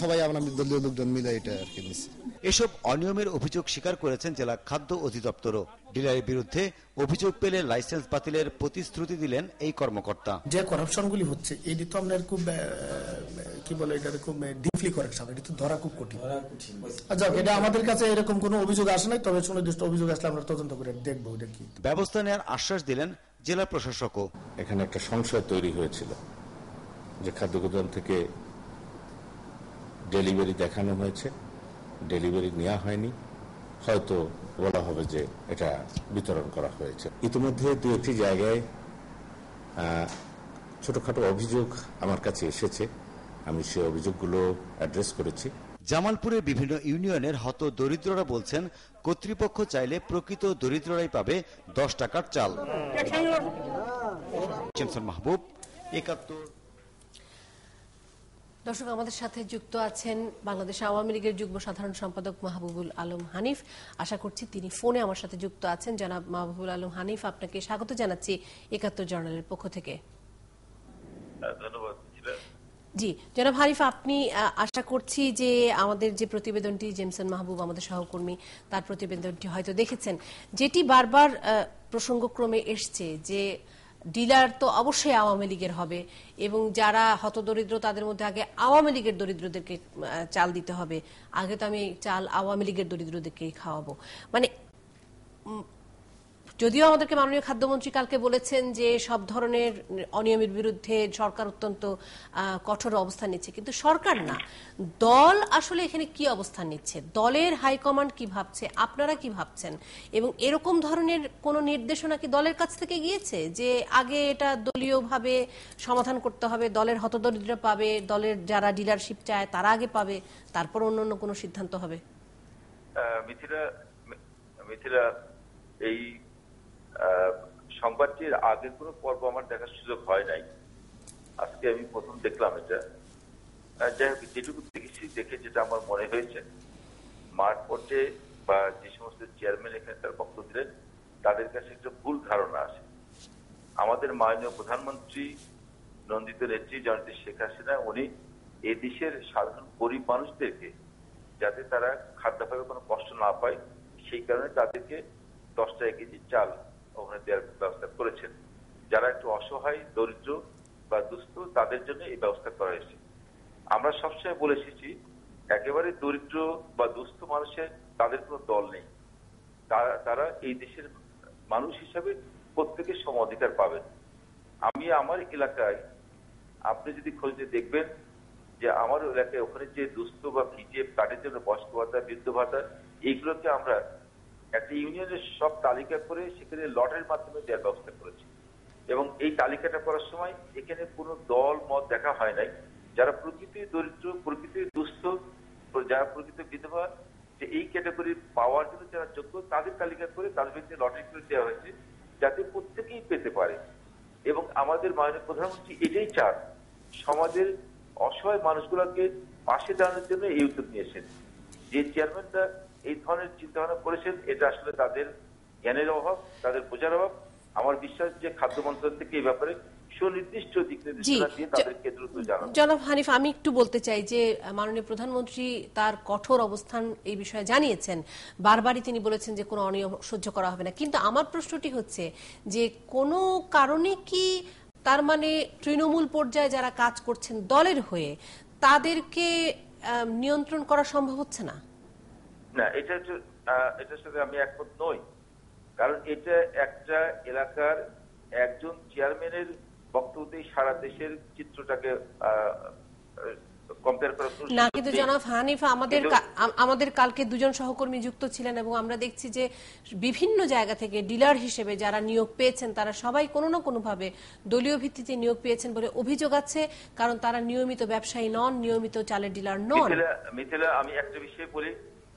সবাই আমরা দলীয় লোকজন মিলে এটা আর কি নিচ্ছে। এসব অনিয়মের অভিযোগ স্বীকার করেছেন জেলা খাদ্য অধিদপ্তরও। ডিলারের বিরুদ্ধে অভিযোগ পেলে লাইসেন্স বাতিলের প্রতিশ্রুতি দিলেন এই কর্মকর্তা। যে করাপশনগুলি হচ্ছে এটি তো আপনার খুব কি বলে এটা খুব ডিপলি কারেকশন, এটা তো ধরা খুব কঠিন। আচ্ছা, এটা আমাদের কাছে এরকম কোনো অভিযোগ আসে নাই, তবে সুনির্দিষ্ট অভিযোগ আসলে আমরা তদন্ত করে দেখবো এটা কি। ব্যবস্থা নেওয়ার আশ্বাস দিলেন জেলা প্রশাসকও। এখানে একটা সংশয় তৈরি হয়েছিল যে খাদ্য গোদাম থেকে ডেলিভারি দেখানো হয়েছে, ডেলিভারি নেওয়া হয়নি, হয়তো বলা হবে যে এটা বিতরণ করা হয়েছে। ইতিমধ্যে দু একটি জায়গায় ছোটখাটো অভিযোগ আমার কাছে এসেছে, আমি সেই অভিযোগগুলো অ্যাড্রেস করেছি। জামালপুরের বিভিন্ন ইউনিয়নের হত দরিদ্ররা বলছেন কর্তৃপক্ষ চাইলে প্রকৃত দরিদ্ররাই পাবে 10 টাকার চাল। মাহবুব, ৭১। দর্শক, আমাদের সাথে যুক্ত আছেন বাংলাদেশ আওয়ামী লীগের যুগ্ম সাধারণ সম্পাদক মাহবুবুল আলম হানিফ। আশা করছি তিনি ফোনে আমার সাথে যুক্ত আছেন। জনাব মাহবুবুল আলম হানিফ, আপনাকে স্বাগত জানাচ্ছি ৭১ জার্নালের পক্ষ থেকে। ধন্যবাদ। জি জনাব হানিফ, আপনি আশা করছি যে আমাদের যে প্রতিবেদনটি জেমসন মাহবুব আমাদের সহকর্মী, তার প্রতিবেদনটি হয়তো দেখেছেন, যেটি বারবার প্রসঙ্গক্রমে এসছে যে ডিলার তো অবশ্যই আওয়ামী লীগের হবে এবং যারা হতদরিদ্র তাদের মধ্যে আগে আওয়ামী লীগের দরিদ্রদেরকে চাল দিতে হবে, আগে তো আমি চাল আওয়ামী লীগের দরিদ্রদেরকেই খাওয়াবো। মানে যদিও আমাদেরকে মাননীয় খাদ্যমন্ত্রী কালকে বলেছেন যে সব ধরনের অনিয়মের বিরুদ্ধে সরকার অত্যন্ত কঠোর অবস্থান নিচ্ছে, কিন্তু সরকার না, দল আসলে এখানে কি অবস্থান নিচ্ছে, দলের হাইকমান্ড কি ভাবছে, আপনারা কি ভাবছেন, এবং এরকম ধরনের কোন নির্দেশনা কি দলের কাছ থেকে গিয়েছে যে আগে এটা দলীয়ভাবে সমাধান করতে হবে, দলের হতদরিদ্র পাবে, দলের যারা ডিলারশিপ চায় তারা আগে পাবে, তারপর অন্য কোনো সিদ্ধান্ত হবে? মিথিলা, এই সংবাদটির আগের কোনো পর্ব আমার দেখার সুযোগ হয় নাই, আজকে আমি প্রথম দেখলাম এটা। যাই হোক, যেটুকু দেখেছি, দেখে যেটা আমার মনে হয়েছে, মাঠ পর্যায়ে বা যে সমস্ত চেয়ারম্যান এখানে তার বক্তব্য দিলেন, তাদের কাছে একটা ভুল ধারণা আছে। আমাদের মাননীয় প্রধানমন্ত্রী নন্দিত নেত্রী জননেত্রী শেখ হাসিনা, উনি এই দেশের সাধারণ গরিব মানুষদেরকে যাতে তারা খাদ্যাভাবে কোনো কষ্ট না পায়, সেই কারণে তাদেরকে 10 টাকা কেজি চাল ওখানে দেওয়ার ব্যবস্থা করেছেন। যারা একটু অসহায়, দরিদ্র বা দুস্থ, তাদের জন্য এই ব্যবস্থা করা হয়েছে। আমরা সবসময় বলে এসেছি, একেবারে দরিদ্র বা দুস্থ মানুষের তাদের কোনো দল নেই, তারা এই দেশের মানুষ হিসাবে প্রত্যেকের সম অধিকার পাবেন। আমি আমার এলাকায়, আপনি যদি খোঁজে দেখবেন যে আমার এলাকায় ওখানে যে দুস্থ বা ভিজিএফ কার্ডের জন্য বয়স্ক ভাতা, বৃদ্ধ ভাতা, এইগুলোকে আমরা একটা ইউনিয়নের সব তালিকা করে সেখানে লটের মাধ্যমে দেওয়ার ব্যবস্থা করেছি। এবং এই তালিকাটা করার সময় এখানে কোনো দল মত দেখা হয় নাই। যারা প্রকৃতি দরিদ্র, প্রকৃতি দুস্থ, যারা প্রকৃত বিধবা, যে এই ক্যাটাগরি পাওয়ার জন্য যারা যোগ্য, তাদের তালিকা করে তাদের ভিত্তিতে লটারি করে দেওয়া হয়েছে, যাতে প্রত্যেকেই পেতে পারে। এবং আমাদের মাননীয় প্রধানমন্ত্রী এটাই চান, সমাজের অসহায় মানুষগুলোকে পাশে দাঁড়ানোর জন্য এই উদ্যোগ নিয়েছেন। যে চেয়ারম্যানরা এই ধরনের চিন্তা ভাবনা করেছেন, এটা আসলে তাদের জ্ঞানের অভাব, তাদের বোঝার অভাব। আমার বিশ্বাস যে খাদ্য মন্ত্রণালয় থেকে এই ব্যাপারে সুনির্দিষ্ট দিক নির্দেশনা দিয়ে তাদেরকে দ্রুত জানানো। জনাব হানিফ, আমি একটু বলতে চাই যে মাননীয় প্রধানমন্ত্রী তার কঠোর অবস্থান এই বিষয়ে জানিয়েছেন, বারবারই তিনি বলেছেন যে কোনো অনিয়ম সহ্য করা হবে না, কিন্তু আমার প্রশ্নটি হচ্ছে যে কোনো কারণে কি তার মানে তৃণমূল পর্যায়ে যারা কাজ করছেন দলের হয়ে, তাদেরকে নিয়ন্ত্রণ করা সম্ভব হচ্ছে না? না, এটার সাথে আমি একমত নই। কারণ এটা একটা এলাকার একজন চেয়ারম্যানের বক্তব্যতেই সারা দেশের চিত্রটাকে কম্পেয়ার করা না। কিন্তু জনাব হানিফ, আমাদের কালকে দুজন সহকর্মী যুক্ত ছিলেন এবং আমরা দেখছি যে বিভিন্ন জায়গা থেকে ডিলার হিসেবে যারা নিয়োগ পেয়েছেন তারা সবাই কোনো না কোনো ভাবে দলীয় ভিত্তিতে নিয়োগ পেয়েছেন বলে অভিযোগ আছে, কারণ তারা নিয়মিত ব্যবসায়ী নন, নিয়মিত চালের ডিলার নন। মিথিলা, আমি একটা বিষয় বলি,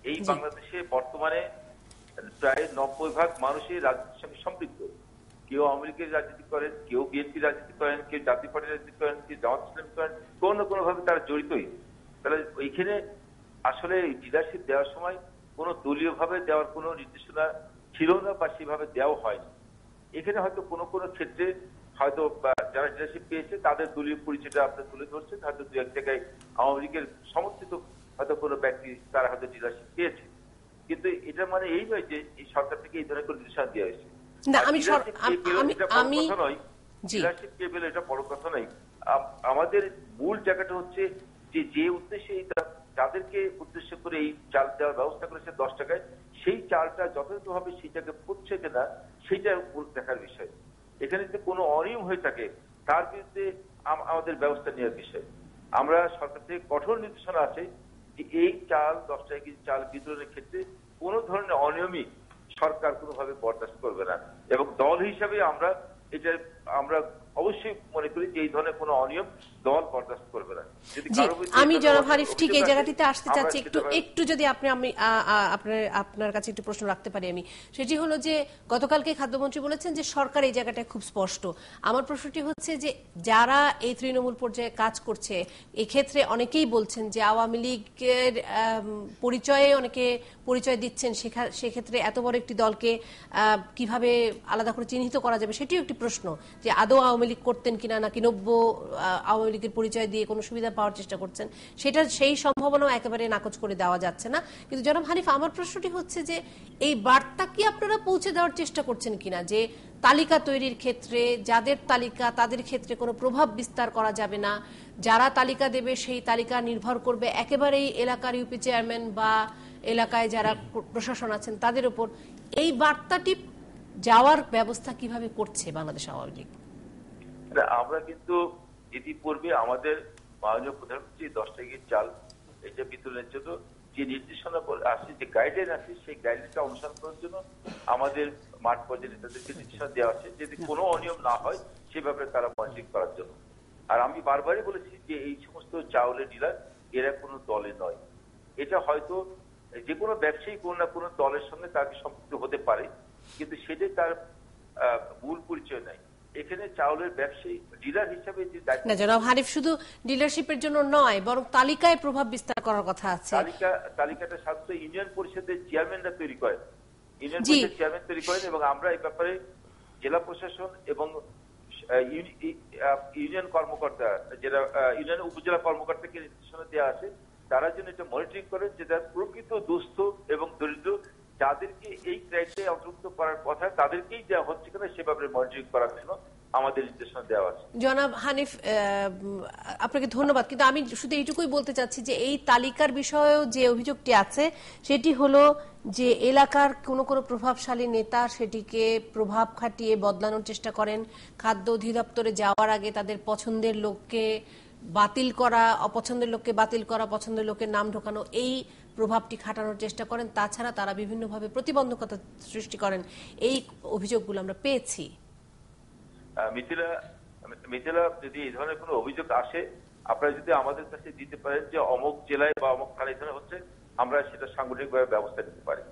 এই বাংলাদেশে বর্তমানে প্রায় 90% মানুষই রাজনীতির সঙ্গে সম্পৃক্ত। কেউ আওয়ামী লীগের রাজনীতি করেন, কেউ বিএনপি রাজনীতি করেন, কেউ জাতীয় পার্টির রাজনীতি করেন, কেউ জামাত ইসলামী করেন, কোনো না কোনো ভাবে তারা জড়িতই। তাহলে ওইখানে আসলে ডিলারশিপ দেওয়ার সময় কোনো দলীয় ভাবে দেওয়ার কোনো নির্দেশনা ছিল না বা সেভাবে দেওয়া হয়নি। এখানে হয়তো কোনো কোনো ক্ষেত্রে হয়তো যারা ডিলারশিপ পেয়েছে তাদের দলীয় পরিচয়টা আপনি তুলে ধরছেন, হয়তো দু এক জায়গায় আওয়ামী লীগের সমর্থিত হয়তো কোনো ব্যক্তি তারা হয়তো ডিলারশিপ পেয়েছে, কিন্তু এটা মানে এই নয় যে এই সরকার থেকে এই ধরনের কোনো নির্দেশনা দেওয়া হয়েছে। ডিলারশিপ কে পেলে এটা বড় কথা নয়। আমাদের মূল জায়গাটা হচ্ছে যে উদ্দেশ্যে যাদেরকে উদ্দেশ্য করে এই চাল দেওয়ার ব্যবস্থা করেছে 10 টাকায়, সেই চালটা যথাযথভাবে সেইটাকে পড়ছে কিনা সেইটা দেখার বিষয়। এখানে যদি কোনো অনিয়ম হয়ে থাকে তার বিরুদ্ধে আমাদের ব্যবস্থা নেওয়ার বিষয়। আমরা সরকার থেকে কঠোর নির্দেশনা আছে যে এই চাল 10 টাকা কেজি চাল বিতরণের ক্ষেত্রে কোনো ধরনের অনিয়মই সরকার কোনোভাবে বরদাস্ত করবে না, এবং দল হিসাবে আমরা অবশ্যই মনে করি যে এই ধরনের কোনো অনিয়ম দল বরদাস্ত করবে না। আমি জনাব হানিফ ঠিক এই জায়গাটিতে আসতে চাচ্ছি, একটু যদি আপনার কাছে একটু প্রশ্ন রাখতে পারি আমি, সেটি হলো যে গতকালকে খাদ্যমন্ত্রী বলেছেন যে সরকার এই জায়গাটায় খুব স্পষ্ট। আমার প্রশ্নটি হচ্ছে যে যারা এই তৃণমূল পর্যায়ে কাজ করছে, এক্ষেত্রে অনেকেই বলছেন যে আওয়ামী লীগের পরিচয়ে অনেকে পরিচয় দিচ্ছেন, সেক্ষেত্রে এত বড় একটি দলকে কিভাবে আলাদা করে চিহ্নিত করা যাবে সেটিও একটি প্রশ্ন, যে আদৌ আওয়ামী লীগ করতেন কিনা, নাকি নব্য আওয়ামী লীগের পরিচয় দিয়ে কোনো সুবিধা পাওয়ার চেষ্টা করছেন, সেই সম্ভাবনাও একেবারে নাকচ করে দেওয়া যাচ্ছে না। কিন্তু জনাব হানিফ, আমার প্রশ্নটি হচ্ছে যে এই বার্তা কি আপনারা পৌঁছে দেওয়ার চেষ্টা করছেন কিনা, যে তালিকা তৈরির ক্ষেত্রে যাদের তালিকা তাদের ক্ষেত্রে কোনো প্রভাব বিস্তার করা যাবে না, যারা তালিকা দেবে সেই তালিকা নির্ভর করবে একেবারেই এলাকার ইউপি চেয়ারম্যান বা এলাকায় যারা প্রশাসন আছেন তাদের উপর। এই বার্তাটি যাওয়ার ব্যবস্থা কিভাবে করছে বাংলাদেশ আওয়ামী লীগ? আমরা কিন্তু ইতিপূর্বে আমাদের মাননীয় প্রধানমন্ত্রী 10 টাকা চাল এটা বিতরণের জন্য যে নির্দেশনা আসছে, যে গাইডলাইন আছে, সেই গাইডলাইনটা অনুসরণ করার জন্য আমাদের মাঠ পর্যায়ে নেতাদেরকে নির্দেশনা দেওয়া আছে যদি কোনো অনিয়ম না হয় সে ব্যাপারে তারা মনিটরিং করার জন্য। আর আমি বারবারই বলেছি যে এই সমস্ত চাউলের ডিলার এরা কোনো দলে নয়। এটা হয়তো যে কোনো ব্যবসায়ী কোনো না কোনো দলের সঙ্গে তাকে সম্পৃক্ত হতে পারে, কিন্তু সেটাই তার মূল পরিচয় নাই। এখানে চাউলের ব্যবসায়ী ডিলার হিসাবে যে না জনাব হানিফ, শুধু ডিলারশিপের জন্য নয়, বরং তালিকায় প্রভাব বিস্তার করার কথা আছে। তালিকাটা সাধারণত ইউনিয়ন পরিষদের চেয়ারম্যানরা তৈরি করেন, ইউনিয়ন পরিষদের চেয়ারম্যান তৈরি করেন, এবং আমরা এই ব্যাপারে জেলা প্রশাসন এবং ইউনিয়ন কর্মকর্তা, যারা ইউনিয়ন উপজেলা কর্মকর্তাকে নির্দেশনা দেওয়া আছে, তারা যেন এটা মনিটরিং করেন যে প্রকৃত দুস্থ এবং দরিদ্র যাদেরকে এই ক্রাইটেরিয়া অন্তর্ভুক্ত করার কথা তাদেরকেই দেওয়া হচ্ছে কিনা সে ব্যাপারে মনিটরিং করার জন্য আমাদের নির্দেশনা দেওয়া আছে। জনাব হানিফ, আপনাকে ধন্যবাদ, কিন্তু আমি শুধু এইটুকুই বলতে চাচ্ছি যে এই তালিকার বিষয়েও যে অভিযোগটি আছে সেটি হলো যে এলাকার কোনো প্রভাবশালী নেতা সেটিকে প্রভাব খাটিয়ে বদলানোর চেষ্টা করেন, খাদ্য অধিদপ্তরে যাওয়ার আগে তাদের পছন্দের লোককে বাতিল করা, অপছন্দের লোককে বাতিল করা, পছন্দের লোকের নাম ঢোকানো, এই প্রভাবটি খাটানোর চেষ্টা করেন। তাছাড়া তারা বিভিন্নভাবে প্রতিবন্ধকতা সৃষ্টি করেন। এই অভিযোগগুলো আমরা পেয়েছি। মিথিলা, যদি এই ধরনের কোনো অভিযোগ আসে আপনারা যদি আমাদের কাছে দিতে পারেন যে অমুক জেলায় বা অমুক থানায় ধরনের হচ্ছে, আমরা সেটা সাংগঠনিকভাবে ব্যবস্থা নিতে পারি।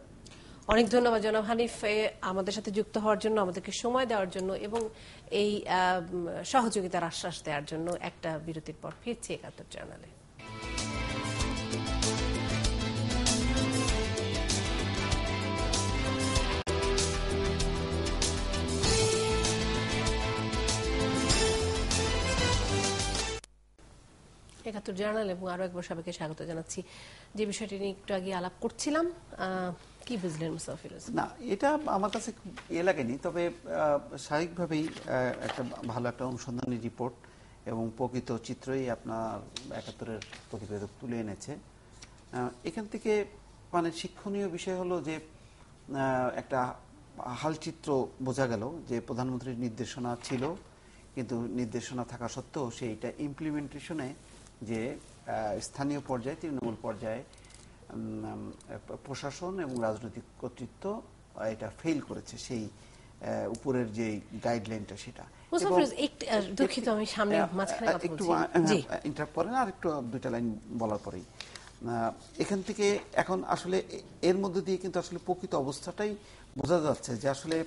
অনেক ধন্যবাদ জনাব হানিফ আমাদের সাথে যুক্ত হওয়ার জন্য, আমাদেরকে সময় দেওয়ার জন্য এবং এই সহযোগিতার আশ্বাস দেওয়ার জন্য। একটা বিরতির পর ফিরছি ৭১ জার্নালে। একাত্তর জার্নাল এবং আরো একবার সবাইকে স্বাগত জানাচ্ছি। যে বিষয়টি নিয়ে একটু আগে আলাপ করছিলাম, কি বুঝলেন মুসাফির? না, এটা আমার কাছে খুব লাগেনি, তবে স্বাভাবিকভাবেই একটা ভালো একটা অনুসন্ধানী রিপোর্ট এবং প্রকৃত চিত্রই আপনার ৭১-এর প্রতিবেদক তুলে এনেছে। এখান থেকে মানে শিক্ষণীয় বিষয় হলো যে একটা হালচিত্র বোঝা গেল যে প্রধানমন্ত্রীর নির্দেশনা ছিল, কিন্তু নির্দেশনা থাকা সত্ত্বেও সেইটা ইমপ্লিমেন্টেশনে যে স্থানীয় পর্যায়ে, তৃণমূল পর্যায়ে প্রশাসন এবং রাজনৈতিক কর্তৃত্ব এটা ফেল করেছে, সেই উপরের যে গাইডলাইনটা সেটা। একটু ইন্টারাপ্ট করেন, আর একটু দুইটা লাইন বলার পরেই এখান থেকে এখন আসলে এর মধ্যে দিয়ে কিন্তু আসলে প্রকৃত অবস্থাটাই বোঝা যাচ্ছে যে আসলে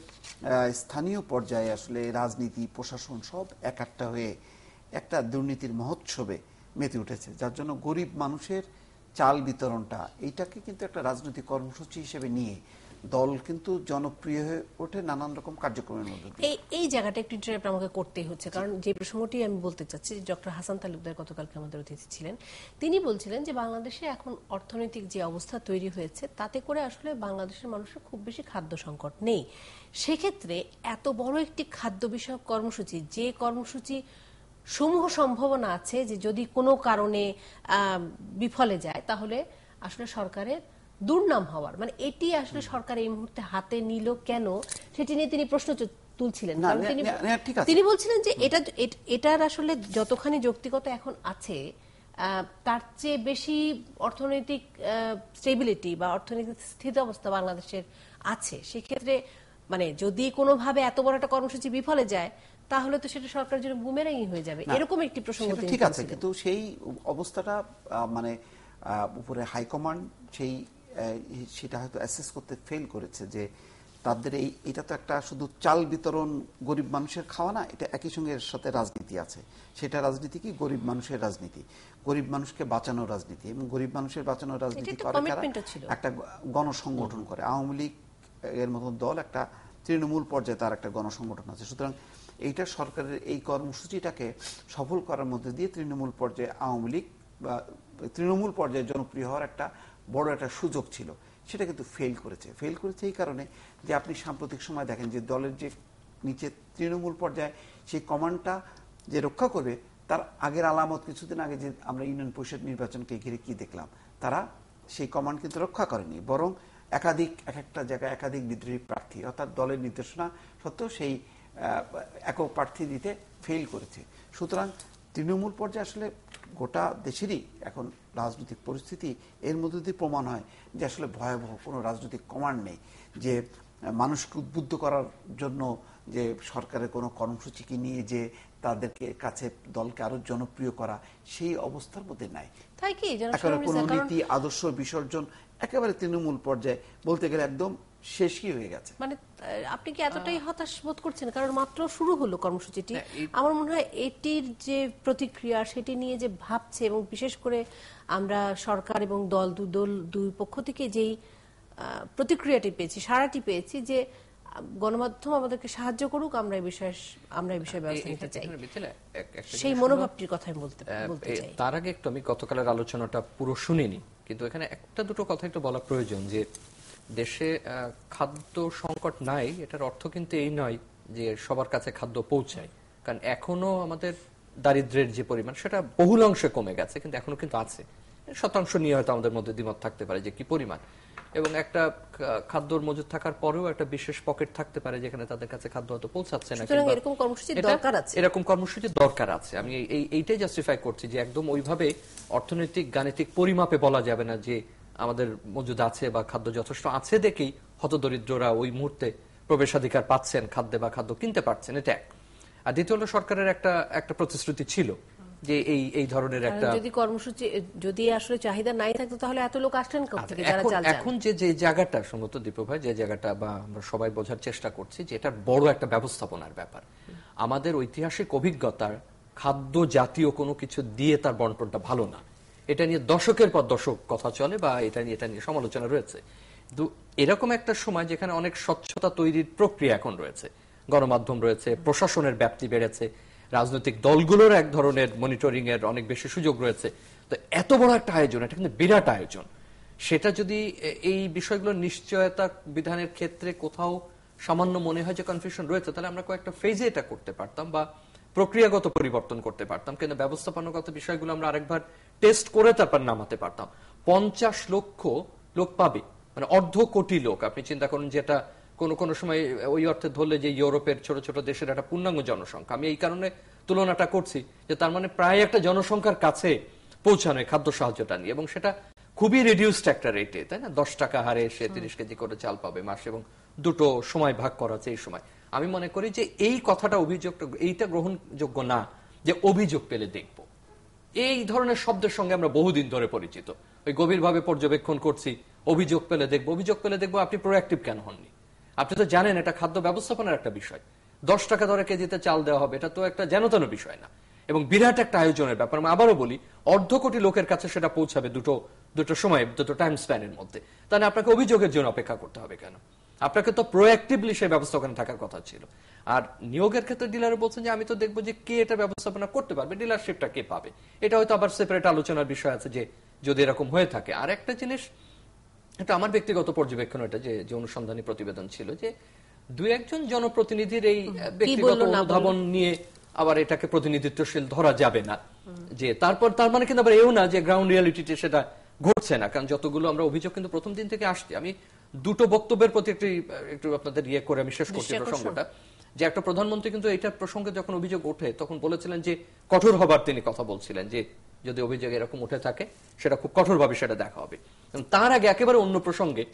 স্থানীয় পর্যায়ে আসলে রাজনীতি, প্রশাসন সব একাট্টা হয়ে একটা দুর্নীতির মহোৎসবে মেতে উঠেছে, যার জন্য গরিব মানুষের চাল বিতরণটা এইটাকে কিন্তু একটা রাজনৈতিক কর্মসূচি হিসেবে নিয়ে দল কিন্তু জনপ্রিয় হয়ে ওঠে নানান রকম কার্যক্রমের মধ্যে। এই জায়গাটা একটু ইন্টারাপ্ট আমাকে করতেই হচ্ছে, কারণ যে প্রসঙ্গটি আমি বলতে চাচ্ছি, ডক্টর হাসান তালুকদার গতকালকে আমাদের অতিথি ছিলেন, তিনি বলছিলেন যে বাংলাদেশে এখন অর্থনৈতিক যে অবস্থা তৈরি হয়েছে তাতে করে আসলে বাংলাদেশের মানুষের খুব বেশি খাদ্য সংকট নেই। সেক্ষেত্রে এত বড় একটি খাদ্য বিষয়ক কর্মসূচি, যে কর্মসূচি সমূহ সম্ভাবনা আছে যে যদি কোনো কারণে বিফলে যায় তাহলে আসলে সরকারের দুর্নাম হওয়ার, মানে এটি আসলে সরকার এই মুহূর্তে হাতে নিল কেন সেটি নিয়ে তিনি প্রশ্ন তুলছিলেন। কারণ তিনি বলছিলেন যে এটার আসলে যতখানি যৌক্তিকতা এখন আছে তার চেয়ে বেশি অর্থনৈতিক স্টেবিলিটি বা অর্থনৈতিক স্থিতাবস্থা বাংলাদেশের আছে। সেক্ষেত্রে মানে যদি কোনোভাবে এত বড় একটা কর্মসূচি বিফলে যায় তাহলে তো সেটা সরকারের জন্য বুমেরাংই হয়ে যাবে, এরকম একটি প্রসঙ্গ ঠিক আছে। কিন্তু সেই অবস্থাটা মানে উপরে হাইকমান্ড সেটা হয়তো অ্যাসেস করতে ফেল করেছে যে তাদের এটা তো একটা শুধু চাল বিতরণ গরিব মানুষের খাওয়া না, এটা একই সঙ্গে এর সাথে রাজনীতি আছে। সেটা রাজনীতি কি? গরিব মানুষের রাজনীতি, গরিব মানুষকে বাঁচানোর রাজনীতি। এবং গরিব মানুষের বাঁচানোর রাজনীতি করে তারা একটা গণসংগঠন করে। আওয়ামী লীগ এর মতন দল একটা তৃণমূল পর্যায়ে তার একটা গণসংগঠন আছে। সুতরাং এইটা সরকারের এই কর্মসূচিটাকে সফল করার মধ্যে দিয়ে তৃণমূল পর্যায়ে আওয়ামী লীগ বা তৃণমূল পর্যায়ে জনপ্রিয় হওয়ার একটা বড় একটা সুযোগ ছিল, সেটা কিন্তু ফেল করেছে এই কারণে যে আপনি সাম্প্রতিক সময় দেখেন যে দলের যে নিচে তৃণমূল পর্যায়ে সেই কমান্ডটা যে রক্ষা করবে তার আগের আলামত কিছুদিন আগে যে আমরা ইউনিয়ন পরিষদ নির্বাচনকে ঘিরে কি দেখলাম, তারা সেই কমান্ড কিন্তু রক্ষা করেনি, বরং এক একটা জায়গায় একাধিক বিদ্রোহী প্রার্থী অর্থাৎ দলের নির্দেশনা সত্ত্বেও সেই একক প্রার্থী দিতে ফেল করেছে। সুতরাং তৃণমূল পর্যায়ে আসলে গোটা দেশেরই এখন রাজনৈতিক পরিস্থিতি এর মধ্যে দিয়ে প্রমাণ হয় যে আসলে ভয়াবহ কোনো রাজনৈতিক কমান্ড নেই, যে মানুষকে উদ্বুদ্ধ করার জন্য যে সরকারের কোনো কর্মসূচিকে নিয়ে যে তাদেরকে কাছে দলকে আরো জনপ্রিয় করা, সেই অবস্থার মধ্যে নাই। তাই কি কোনো নীতি আদর্শ বিসর্জন একেবারে তৃণমূল পর্যায়ে বলতে গেলে একদম শেষই হয়ে গেছে। মানে আপনি কি এতটাই হতাশ বোধ করছেন? কারণ মাত্র শুরু হলো কর্মসূচিটি। আমার মনে হয় এটির যে প্রতিক্রিয়া সেটি নিয়ে যে ভাবছে, এবং বিশেষ করে আমরা সরকার এবং দুই পক্ষ থেকে যেই প্রতিক্রিয়াটি পেয়েছি, সাড়াটি পেয়েছি যে গণমাধ্যম আমাদেরকে সাহায্য করুক, আমরা এই বিষয়ে ব্যবস্থা নিতে চাই, সেই মনোভাবটির কথাই বলতে চাই। তার আগে একটু আমি গতকালের আলোচনাটা পুরো শুনিনি, কিন্তু এখানে একটা দুটো কথা একটু বলা প্রয়োজন। যে দেশে খাদ্য সংকট নাই এটার অর্থ কিন্তু এই নয় যে সবার কাছে খাদ্য পৌঁছায়, কারণ এখনো আমাদের দারিদ্র্যের যে পরিমাণ সেটা বহুল অংশে কমে গেছে, কিন্তু এখনো কিন্তু আছে। শতাংশ নিয়ে হয়তো আমাদের মধ্যে দ্বিমত থাকতে পারে যে কি পরিমাণ, এবং একটা খাদ্যর মজুদ থাকার পরেও একটা বিশেষ পকেট থাকতে পারে যেখানে তাদের কাছে খাদ্য হয়তো পৌঁছাচ্ছে না। এরকম কর্মসূচি দরকার আছে। আমি এইটাই জাস্টিফাই করছি যে একদম ওইভাবে অর্থনৈতিক গাণিতিক পরিমাপে বলা যাবে না যে আমাদের মজুদ আছে বা খাদ্য যথেষ্ট আছে দেখেই হতদরিদ্ররা ওই মুহূর্তে প্রবেশাধিকার পাচ্ছেন খাদ্যে বা খাদ্য কিনতে পারছেন, এটা এক। আর দ্বিতীয় হলো সরকারের একটা প্রতিশ্রুতি ছিল যে এই ধরনের একটা, যদি কর্মসূচি যদি আসলে চাহিদা নাই থাকতো তাহলে এত লোক আসলেন কোথা থেকে? এখন যে জায়গাটা সম্ভবত দীপক ভাই, যে জায়গাটা বা আমরা সবাই বোঝার চেষ্টা করছি যে এটা বড় একটা ব্যবস্থাপনার ব্যাপার। আমাদের ঐতিহাসিক অভিজ্ঞতার খাদ্য জাতীয় কোনো কিছু দিয়ে তার বন্টনটা ভালো না, এটা নিয়ে দশকের পর দশক কথা চলে বা এটা নিয়ে সমালোচনা রয়েছে। এরকম একটা সময় যেখানে অনেক স্বচ্ছতা তৈরির প্রক্রিয়া এখন রয়েছে, গণমাধ্যম রয়েছে, প্রশাসনের ব্যাপ্তি বেড়েছে, রাজনৈতিক দলগুলোর এক ধরনের মনিটরিং এর অনেক বেশি সুযোগ রয়েছে, তো এত বড় একটা আয়োজন, এটা কিন্তু বিরাট আয়োজন। সেটা যদি এই বিষয়গুলোর নিশ্চয়তা বিধানের ক্ষেত্রে কোথাও সামান্য মনে হয় যে কনফিউশন রয়েছে, তাহলে আমরা কয়েকটা ফেজে এটা করতে পারতাম বা প্রক্রিয়াগত পরিবর্তন করতে পারতাম, কিন্তু ব্যবস্থাপনাগত বিষয়গুলো আমরা আরেকবার টেস্ট করে তারপর নামাতে পারতাম। 50 লক্ষ লোক পাবে, মানে 1/2 কোটি লোক। আপনি চিন্তা করুন যেটা কোনো সময় ওই অর্থে ধরলে যে ইউরোপের ছোট ছোট দেশের একটা পূর্ণাঙ্গ জনসংখ্যা, আমি এই কারণে তুলনাটা করছি যে তার মানে প্রায় একটা জনসংখ্যার কাছে পৌঁছানো খাদ্য সাহায্যটা নিয়ে, এবং সেটা খুবই রিডিউসড একটা রেটে, তাই না? 10 টাকা হারে সে 30 কেজি করে চাল পাবে মাসে, এবং দুটো সময় ভাগ করা আছে এই সময়। আমি মনে করি যে এই কথাটা এইটা গ্রহণযোগ্য না যে অভিযোগ পেলে দেখব। এই ধরনের শব্দের সঙ্গে আমরা বহুদিন ধরে পরিচিত, ওই গভীরভাবে পর্যবেক্ষণ করছি, অভিযোগ পেলে দেখবো। আপনি প্রোঅ্যাক্টিভ কেন হননি? আপনি তো জানেন এটা খাদ্য ব্যবস্থাপনার একটা বিষয়। 10 টাকা দরে কেজিতে চাল দেওয়া হবে, এটা তো একটা যেনতেন বিষয় না, এবং বিরাট একটা আয়োজনের ব্যাপার। আমি আবারও বলি, 1/2 কোটি লোকের কাছে সেটা পৌঁছাবে দুটো সময়, দুটো টাইম স্প্যানের মধ্যে। তাহলে আপনাকে অভিযোগের জন্য অপেক্ষা করতে হবে কেন? আপনাকে তো প্রোঅ্যাক্টিভলি সেই ব্যবস্থাপনা থাকার কথা ছিল। আর নিয়োগের ক্ষেত্রে ডিলার বলছেন যে আমি তো দেখবো যে কে এটা ব্যবস্থাপনা করতে পারবে, ডিলারশিপটা কে পাবে, এটা হয়তো আবার সেপারেট আলোচনার বিষয় আছে যে যদি এরকম হয়ে থাকে। আর একটা জিনিস, এটা আমার ব্যক্তিগত পর্যবেক্ষণ, এটা যে অনুসন্ধানী প্রতিবেদন ছিল যে 2-1 জন জনপ্রতিনিধির এই ব্যক্তিগত অনুধাবন নিয়ে আবার এটাকে প্রতিনিধিত্বশীল ধরা যাবে না। যে তারপর তার মানে কিন্তু আবার এও না যে গ্রাউন্ড রিয়ালিটিতে সেটা ঘটছে না, কারণ যতগুলো আমরা অভিযোগ কিন্তু প্রথম দিন থেকে আসছে। আমি দুটো বক্তব্যের প্রতি একটু আপনাদের ইয়ে করে আমি শেষ করছি প্রসঙ্গটা, যে একটা প্রধানমন্ত্রী কিন্তু এটা প্রসঙ্গে যখন অভিযোগ ওঠে তখন বলেছিলেন যে কঠোর হবার তিনি কথা বলছিলেন, যে যদি অভিযোগ এরকম উঠে থাকে সেটা খুব কঠোরভাবে সেটা দেখা হবে। তার আগে একেবারে অন্য প্রসঙ্গে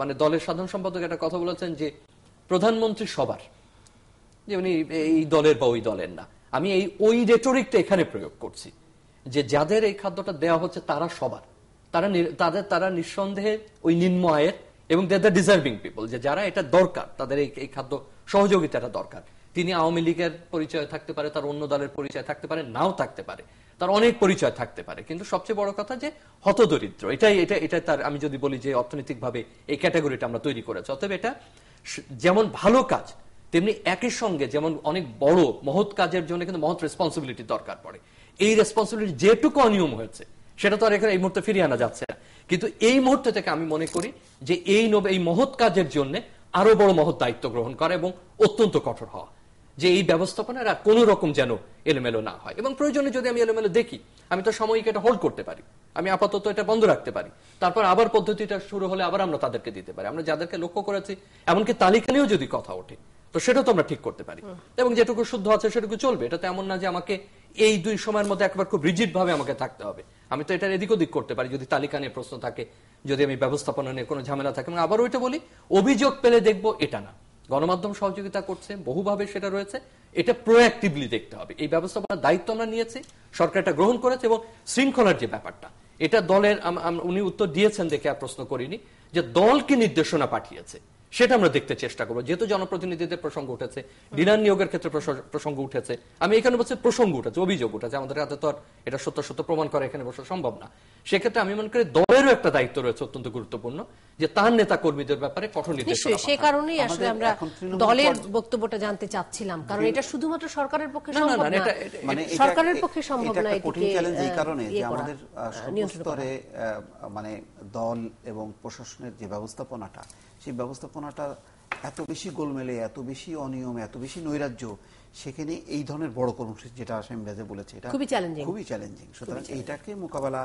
মানে দলের সাধারণ সম্পাদক একটা কথা বলেছেন যে প্রধানমন্ত্রী সবার, যে উনি এই দলের বা ওই দলের না। আমি ওই রেটরিকটা এখানে প্রয়োগ করছি, যে যাদের এই খাদ্যটা দেওয়া হচ্ছে তারা সবার, তারা নিঃসন্দেহে ওই নিম্ন আয়ের এবং দে দ্য ডিজার্ভিং পিপল, যে যারা এটা দরকার, তাদের এই খাদ্য সহযোগিতাটা দরকার। তিনি আওয়ামী লীগের পরিচয় থাকতে পারে, তার অন্য দলের পরিচয় থাকতে পারে, নাও থাকতে পারে, তার অনেক পরিচয় থাকতে পারে, কিন্তু সবচেয়ে বড় কথা যে হতদরিদ্র, এটাই তার, আমি যদি বলি যে অর্থনৈতিকভাবে এই ক্যাটাগরিটা আমরা তৈরি করেছি। অতএব এটা যেমন ভালো কাজ, তেমনি একই সঙ্গে যেমন অনেক বড় মহৎ কাজের জন্য কিন্তু মহৎ রেসপন্সিবিলিটি দরকার পড়ে। এই রেসপন্সিবিলিটি যেটুকু অনিয়ম হয়েছে সেটা তো আর এখানে এই মুহূর্তে ফিরিয়ে আনা যাচ্ছে না, কিন্তু এই মুহূর্তে থেকে আমি মনে করি যে এই মহৎ কাজের জন্য আরো বড় মহৎ দায়িত্ব গ্রহণ করা এবং অত্যন্ত কঠোর হওয়া, যে এই ব্যবস্থাপনার আর কোন রকম যেন এলোমেলো না হয়। এবং প্রয়োজনে যদি আমি এলোমেলো দেখি, আমি তো সাময়িক এটা হোল্ড করতে পারি, আমি আপাতত এটা বন্ধ রাখতে পারি, তারপর আবার পদ্ধতিটা শুরু হলে আবার আমরা তাদেরকে দিতে পারি। আমরা যাদেরকে লক্ষ্য করেছি এমনকি তালিকা নিয়েও যদি কথা ওঠে তো সেটা তো আমরা ঠিক করতে পারি, এবং যেটুকু শুদ্ধ আছে সেটুকু চলবে। এটা তো এমন না যে আমাকে এই দুই সময়ের মধ্যে একবার খুব রিজিড ভাবে আমাকে থাকতে হবে। আমি তো এটার এদিক ওদিক করতে পারি যদি তালিকা নিয়ে প্রশ্ন থাকে, যদি আমি ব্যবস্থাপনা নিয়ে কোনো ঝামেলা থাকে। এবং আবার ওইটা বলি, অভিযোগ পেলে দেখবো এটা না, গণমাধ্যম সহযোগিতা করছে বহুভাবে সেটা রয়েছে, এটা প্রোঅ্যাক্টিভলি দেখতে হবে। এই ব্যবস্থাপনার দায়িত্ব আমরা নিয়েছি, সরকার এটা গ্রহণ করেছে, এবং শৃঙ্খলার যে ব্যাপারটা, এটা দলের উনি উত্তর দিয়েছেন দেখে আর প্রশ্ন করিনি, যে দলকে নির্দেশনা পাঠিয়েছে সেটা আমরা দেখতে চেষ্টা করবো। যেহেতু জনপ্রতিনিধিদের প্রসঙ্গ উঠেছে, ডিলার নিয়োগের ক্ষেত্রে প্রসঙ্গ উঠেছে, আমি এখানে বলছি প্রসঙ্গ উঠেছে, অভিযোগ উঠেছে, আমাদের হাতে তো আর এটা সত্য প্রমাণ করা এখানে বসে সম্ভব না। সেক্ষেত্রে আমি মনে করি দলেরও একটা দায়িত্ব রয়েছে অত্যন্ত গুরুত্বপূর্ণ, যে তার নেতা কর্মীদের ব্যাপারে কঠোর নির্দেশনা। সে কারণেই আসলে আমরা দলের বক্তব্যটা জানতে চাচ্ছিলাম, কারণ এটা শুধুমাত্র সরকারের পক্ষে সম্ভব না, মানে সরকারের পক্ষে সম্ভব না। কঠিন চ্যালেঞ্জ এই কারণে যে আমাদের সর্বস্তরে মানে দল এবং প্রশাসনের যে ব্যবস্থাপনাটা, সেই ব্যবস্থাপনাটা এত বেশি গোলমেলে, এত বেশি অনিয়ম, এত বেশি নৈরাজ্য, সেখানে এই ধরনের বড় কর্মসূচি যেটা আসাম রাজে বলেছে এটা খুবই চ্যালেঞ্জিং। সুতরাং এইটাকে মোকাবেলা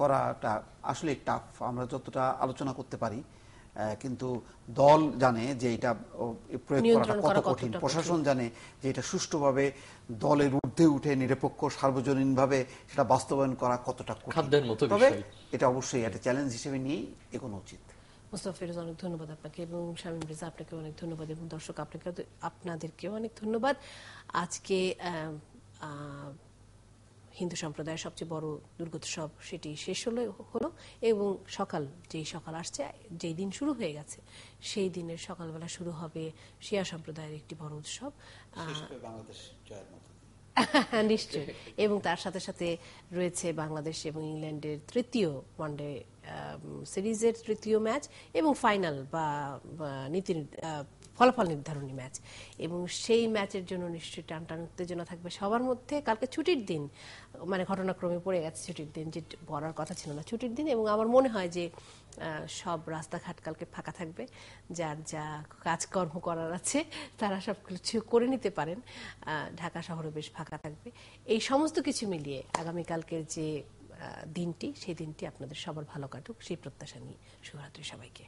করাটা আসলে টাফ, আমরা যতটা আলোচনা করতে পারি, কিন্তু দল জানে যে এটা প্রয়োগ করাটা কত কঠিন, প্রশাসন জানে যে এটা সুষ্ঠুভাবে দলের ঊর্ধ্বে উঠে নিরপেক্ষ সার্বজনীনভাবে সেটা বাস্তবায়ন করা কতটা কঠিন। তবে এটা অবশ্যই একটা চ্যালেঞ্জ হিসেবে নিয়েই এগোনো উচিত। মোস্তফা ফিরোজ, অনেক ধন্যবাদ আপনাকে, এবং শামীম রেজা আপনাকে অনেক ধন্যবাদ, এবং দর্শক আপনাদেরকেও অনেক ধন্যবাদ। আজকে হিন্দু সম্প্রদায়ের সবচেয়ে বড় দুর্গোৎসব সেটি শেষ হলো, এবং যেই সকাল আসছে, যেই দিন শুরু হয়ে গেছে, সেই দিনের সকালবেলা শুরু হবে শিয়া সম্প্রদায়ের একটি বড় উৎসব, নিশ্চয়ই, এবং তার সাথে সাথে রয়েছে বাংলাদেশ এবং ইংল্যান্ডের তৃতীয় ওয়ানডে সিরিজের তৃতীয় ম্যাচ এবং ফাইনাল বা ফলাফল নির্ধারণী ম্যাচ, এবং সেই ম্যাচের জন্য নিশ্চয়ই টানটান উত্তেজনা থাকবে সবার মধ্যে। কালকে ছুটির দিন, মানে ঘটনাক্রমে পড়ে গেছে ছুটির দিন, যে পড়ার কথা ছিল না ছুটির দিন, এবং আমার মনে হয় যে সব রাস্তাঘাট কালকে ফাঁকা থাকবে, যার যা কাজকর্ম করার আছে তারা সব কিছু করে নিতে পারেন। ঢাকা শহরে বেশ ফাঁকা থাকবে। এই সমস্ত কিছু মিলিয়ে আগামীকালকের যে দিনটি, সেই দিনটি আপনাদের সবার ভালো কাটুক সেই প্রত্যাশা নিয়ে শুভরাত্রি সবাইকে।